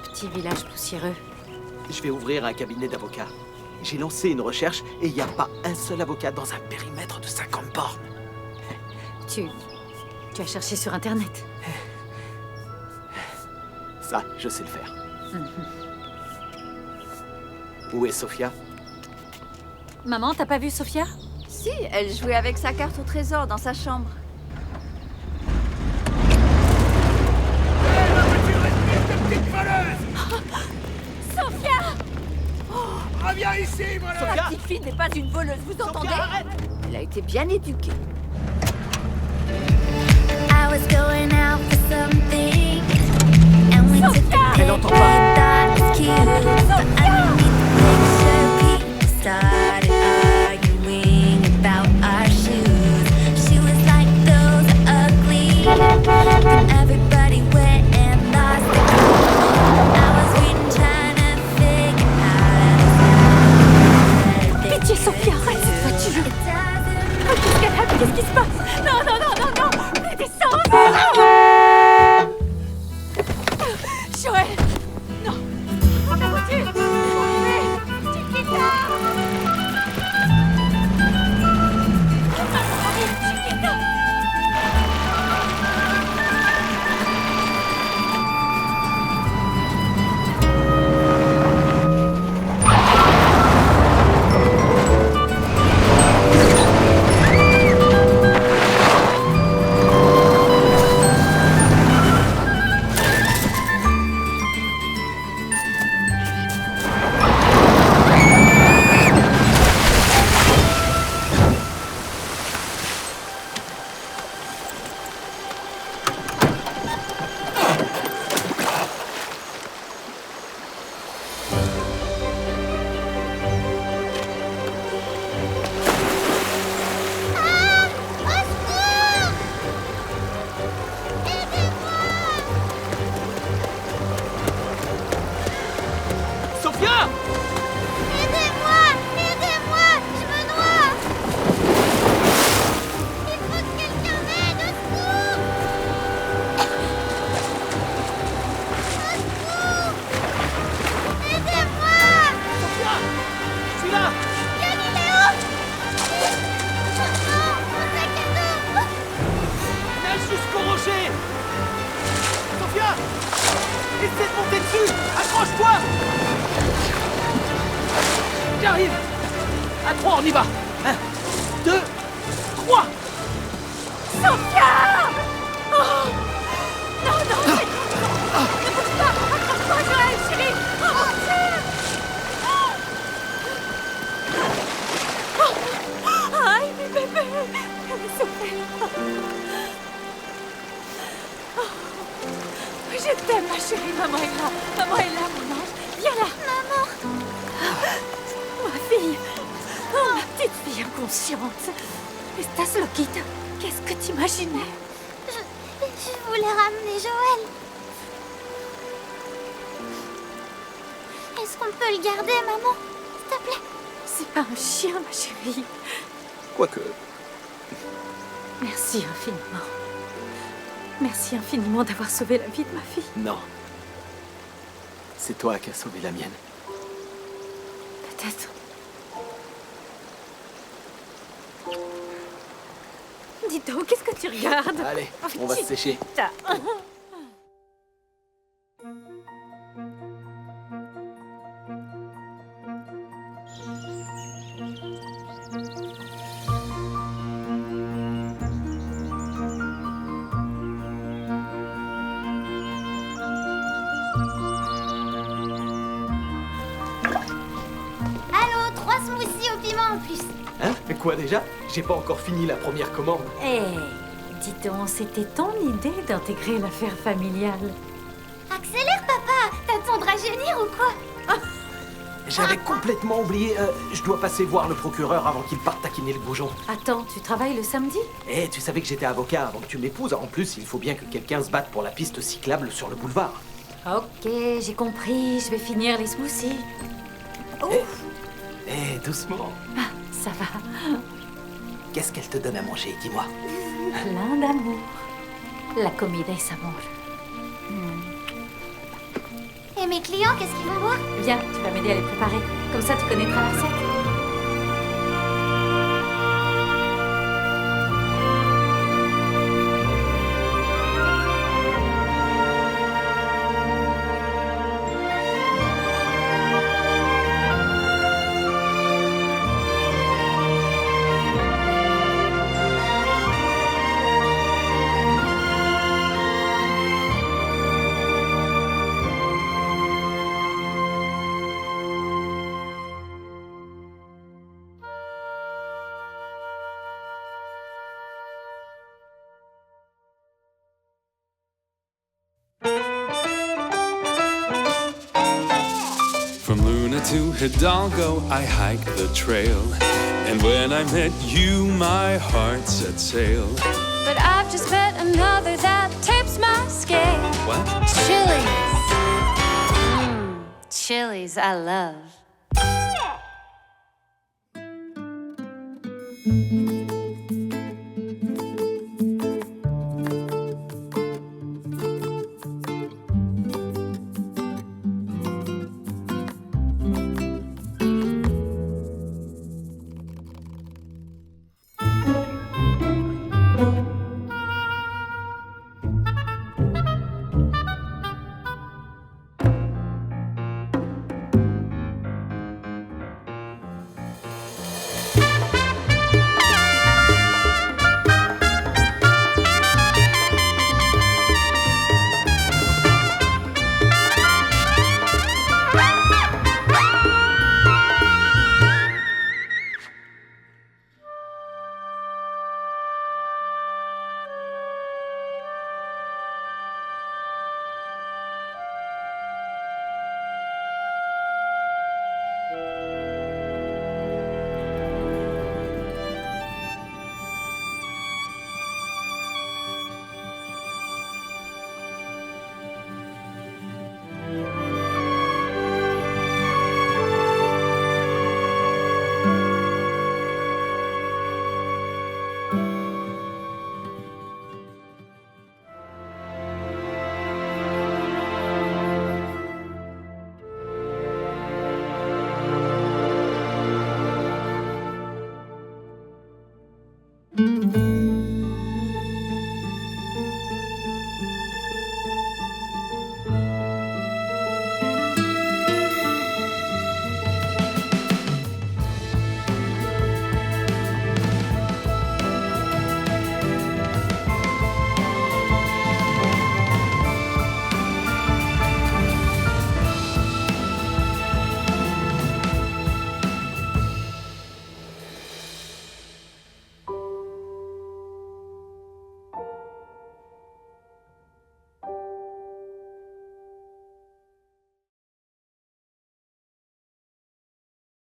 petit village poussiéreux? Je vais ouvrir un cabinet d'avocats. J'ai lancé une recherche et il n'y a pas un seul avocat dans un périmètre de 50 bornes. Tu as cherché sur Internet? Ça, je sais le faire. Où est Sophia? Maman, t'as pas vu Sophia? Si, elle jouait avec sa carte au trésor dans sa chambre. Sophia! Reviens ici, voilà! La petite fille n'est pas une voleuse, vous entendez? Elle a été bien éduquée. I was going out for something, and we took a Elle pic entend we pas. thought was cute. But underneath the picture, people started arguing about our shoes. She was like, "Those are ugly." Then everybody went and lost it. I was reading, trying to figure out. Pitié, Sophia, arrête cette voiture! Qu'est-ce qu'elle a? Qu'est-ce qui se passe? Non, non, non, non, non! Descends! Joël! Non! Prends ta voiture! Chiquita! Chiquita! Sophia! Aidez-moi! Aidez-moi! Je me noie! Il faut que quelqu'un m'aide! Au secours! Au secours! Aidez-moi! Sophia! Je suis là! Galiléo! Non! Mon sac à dos! Nage jusqu'au rocher! Sophia! Essaie de monter dessus! Accroche-toi! J'arrive! À 3, on y va! 1, 2, 3! Sophia! Oh! Non, non, c'est... Ne bouge pas! Accroche-toi, Joël, chérie! Oh mon Dieu! Oh! Aïe, mes bébés! Sophia! Oh. Je t'aime, ma chérie. Maman est là. Maman est là, mon ange. Viens là. Maman! Ma fille. Oh, ma petite fille inconsciente. Estás loquita? Qu'est-ce que t'imaginais? Je voulais ramener Joël. Est-ce qu'on peut le garder, maman? S'il te plaît. C'est pas un chien, ma chérie. Quoique... Merci infiniment. Merci infiniment d'avoir sauvé la vie de ma fille. Non. C'est toi qui as sauvé la mienne. Peut-être. Dis donc, qu'est-ce que tu regardes? Allez, on va se sécher. Allô, 3 smoothies au piment en plus. Hein? Mais quoi déjà? J'ai pas encore fini la première commande. Eh, dis donc, c'était ton idée d'intégrer l'affaire familiale. Accélère, papa. T'attendras génir ou quoi? J'avais complètement oublié. Je dois passer voir le procureur avant qu'il parte taquiner le goujon. Attends, tu travailles le samedi? Eh, tu savais que j'étais avocat avant que tu m'épouses. En plus, il faut bien que quelqu'un se batte pour la piste cyclable sur le boulevard. Ok, j'ai compris, je vais finir les smoothies. Eh, doucement. Ah, ça va. Qu'est-ce qu'elle te donne à manger, dis-moi? Plein d'amour. La comida es amor. Et mes clients, qu'est-ce qu'ils vont boire? Viens, tu vas m'aider à les préparer. Comme ça, tu connaîtras la recette. From Luna to Hidalgo, I hiked the trail. And when I met you, my heart set sail. But I've just met another that tapes my scale. What? Chili's. Chili's I love.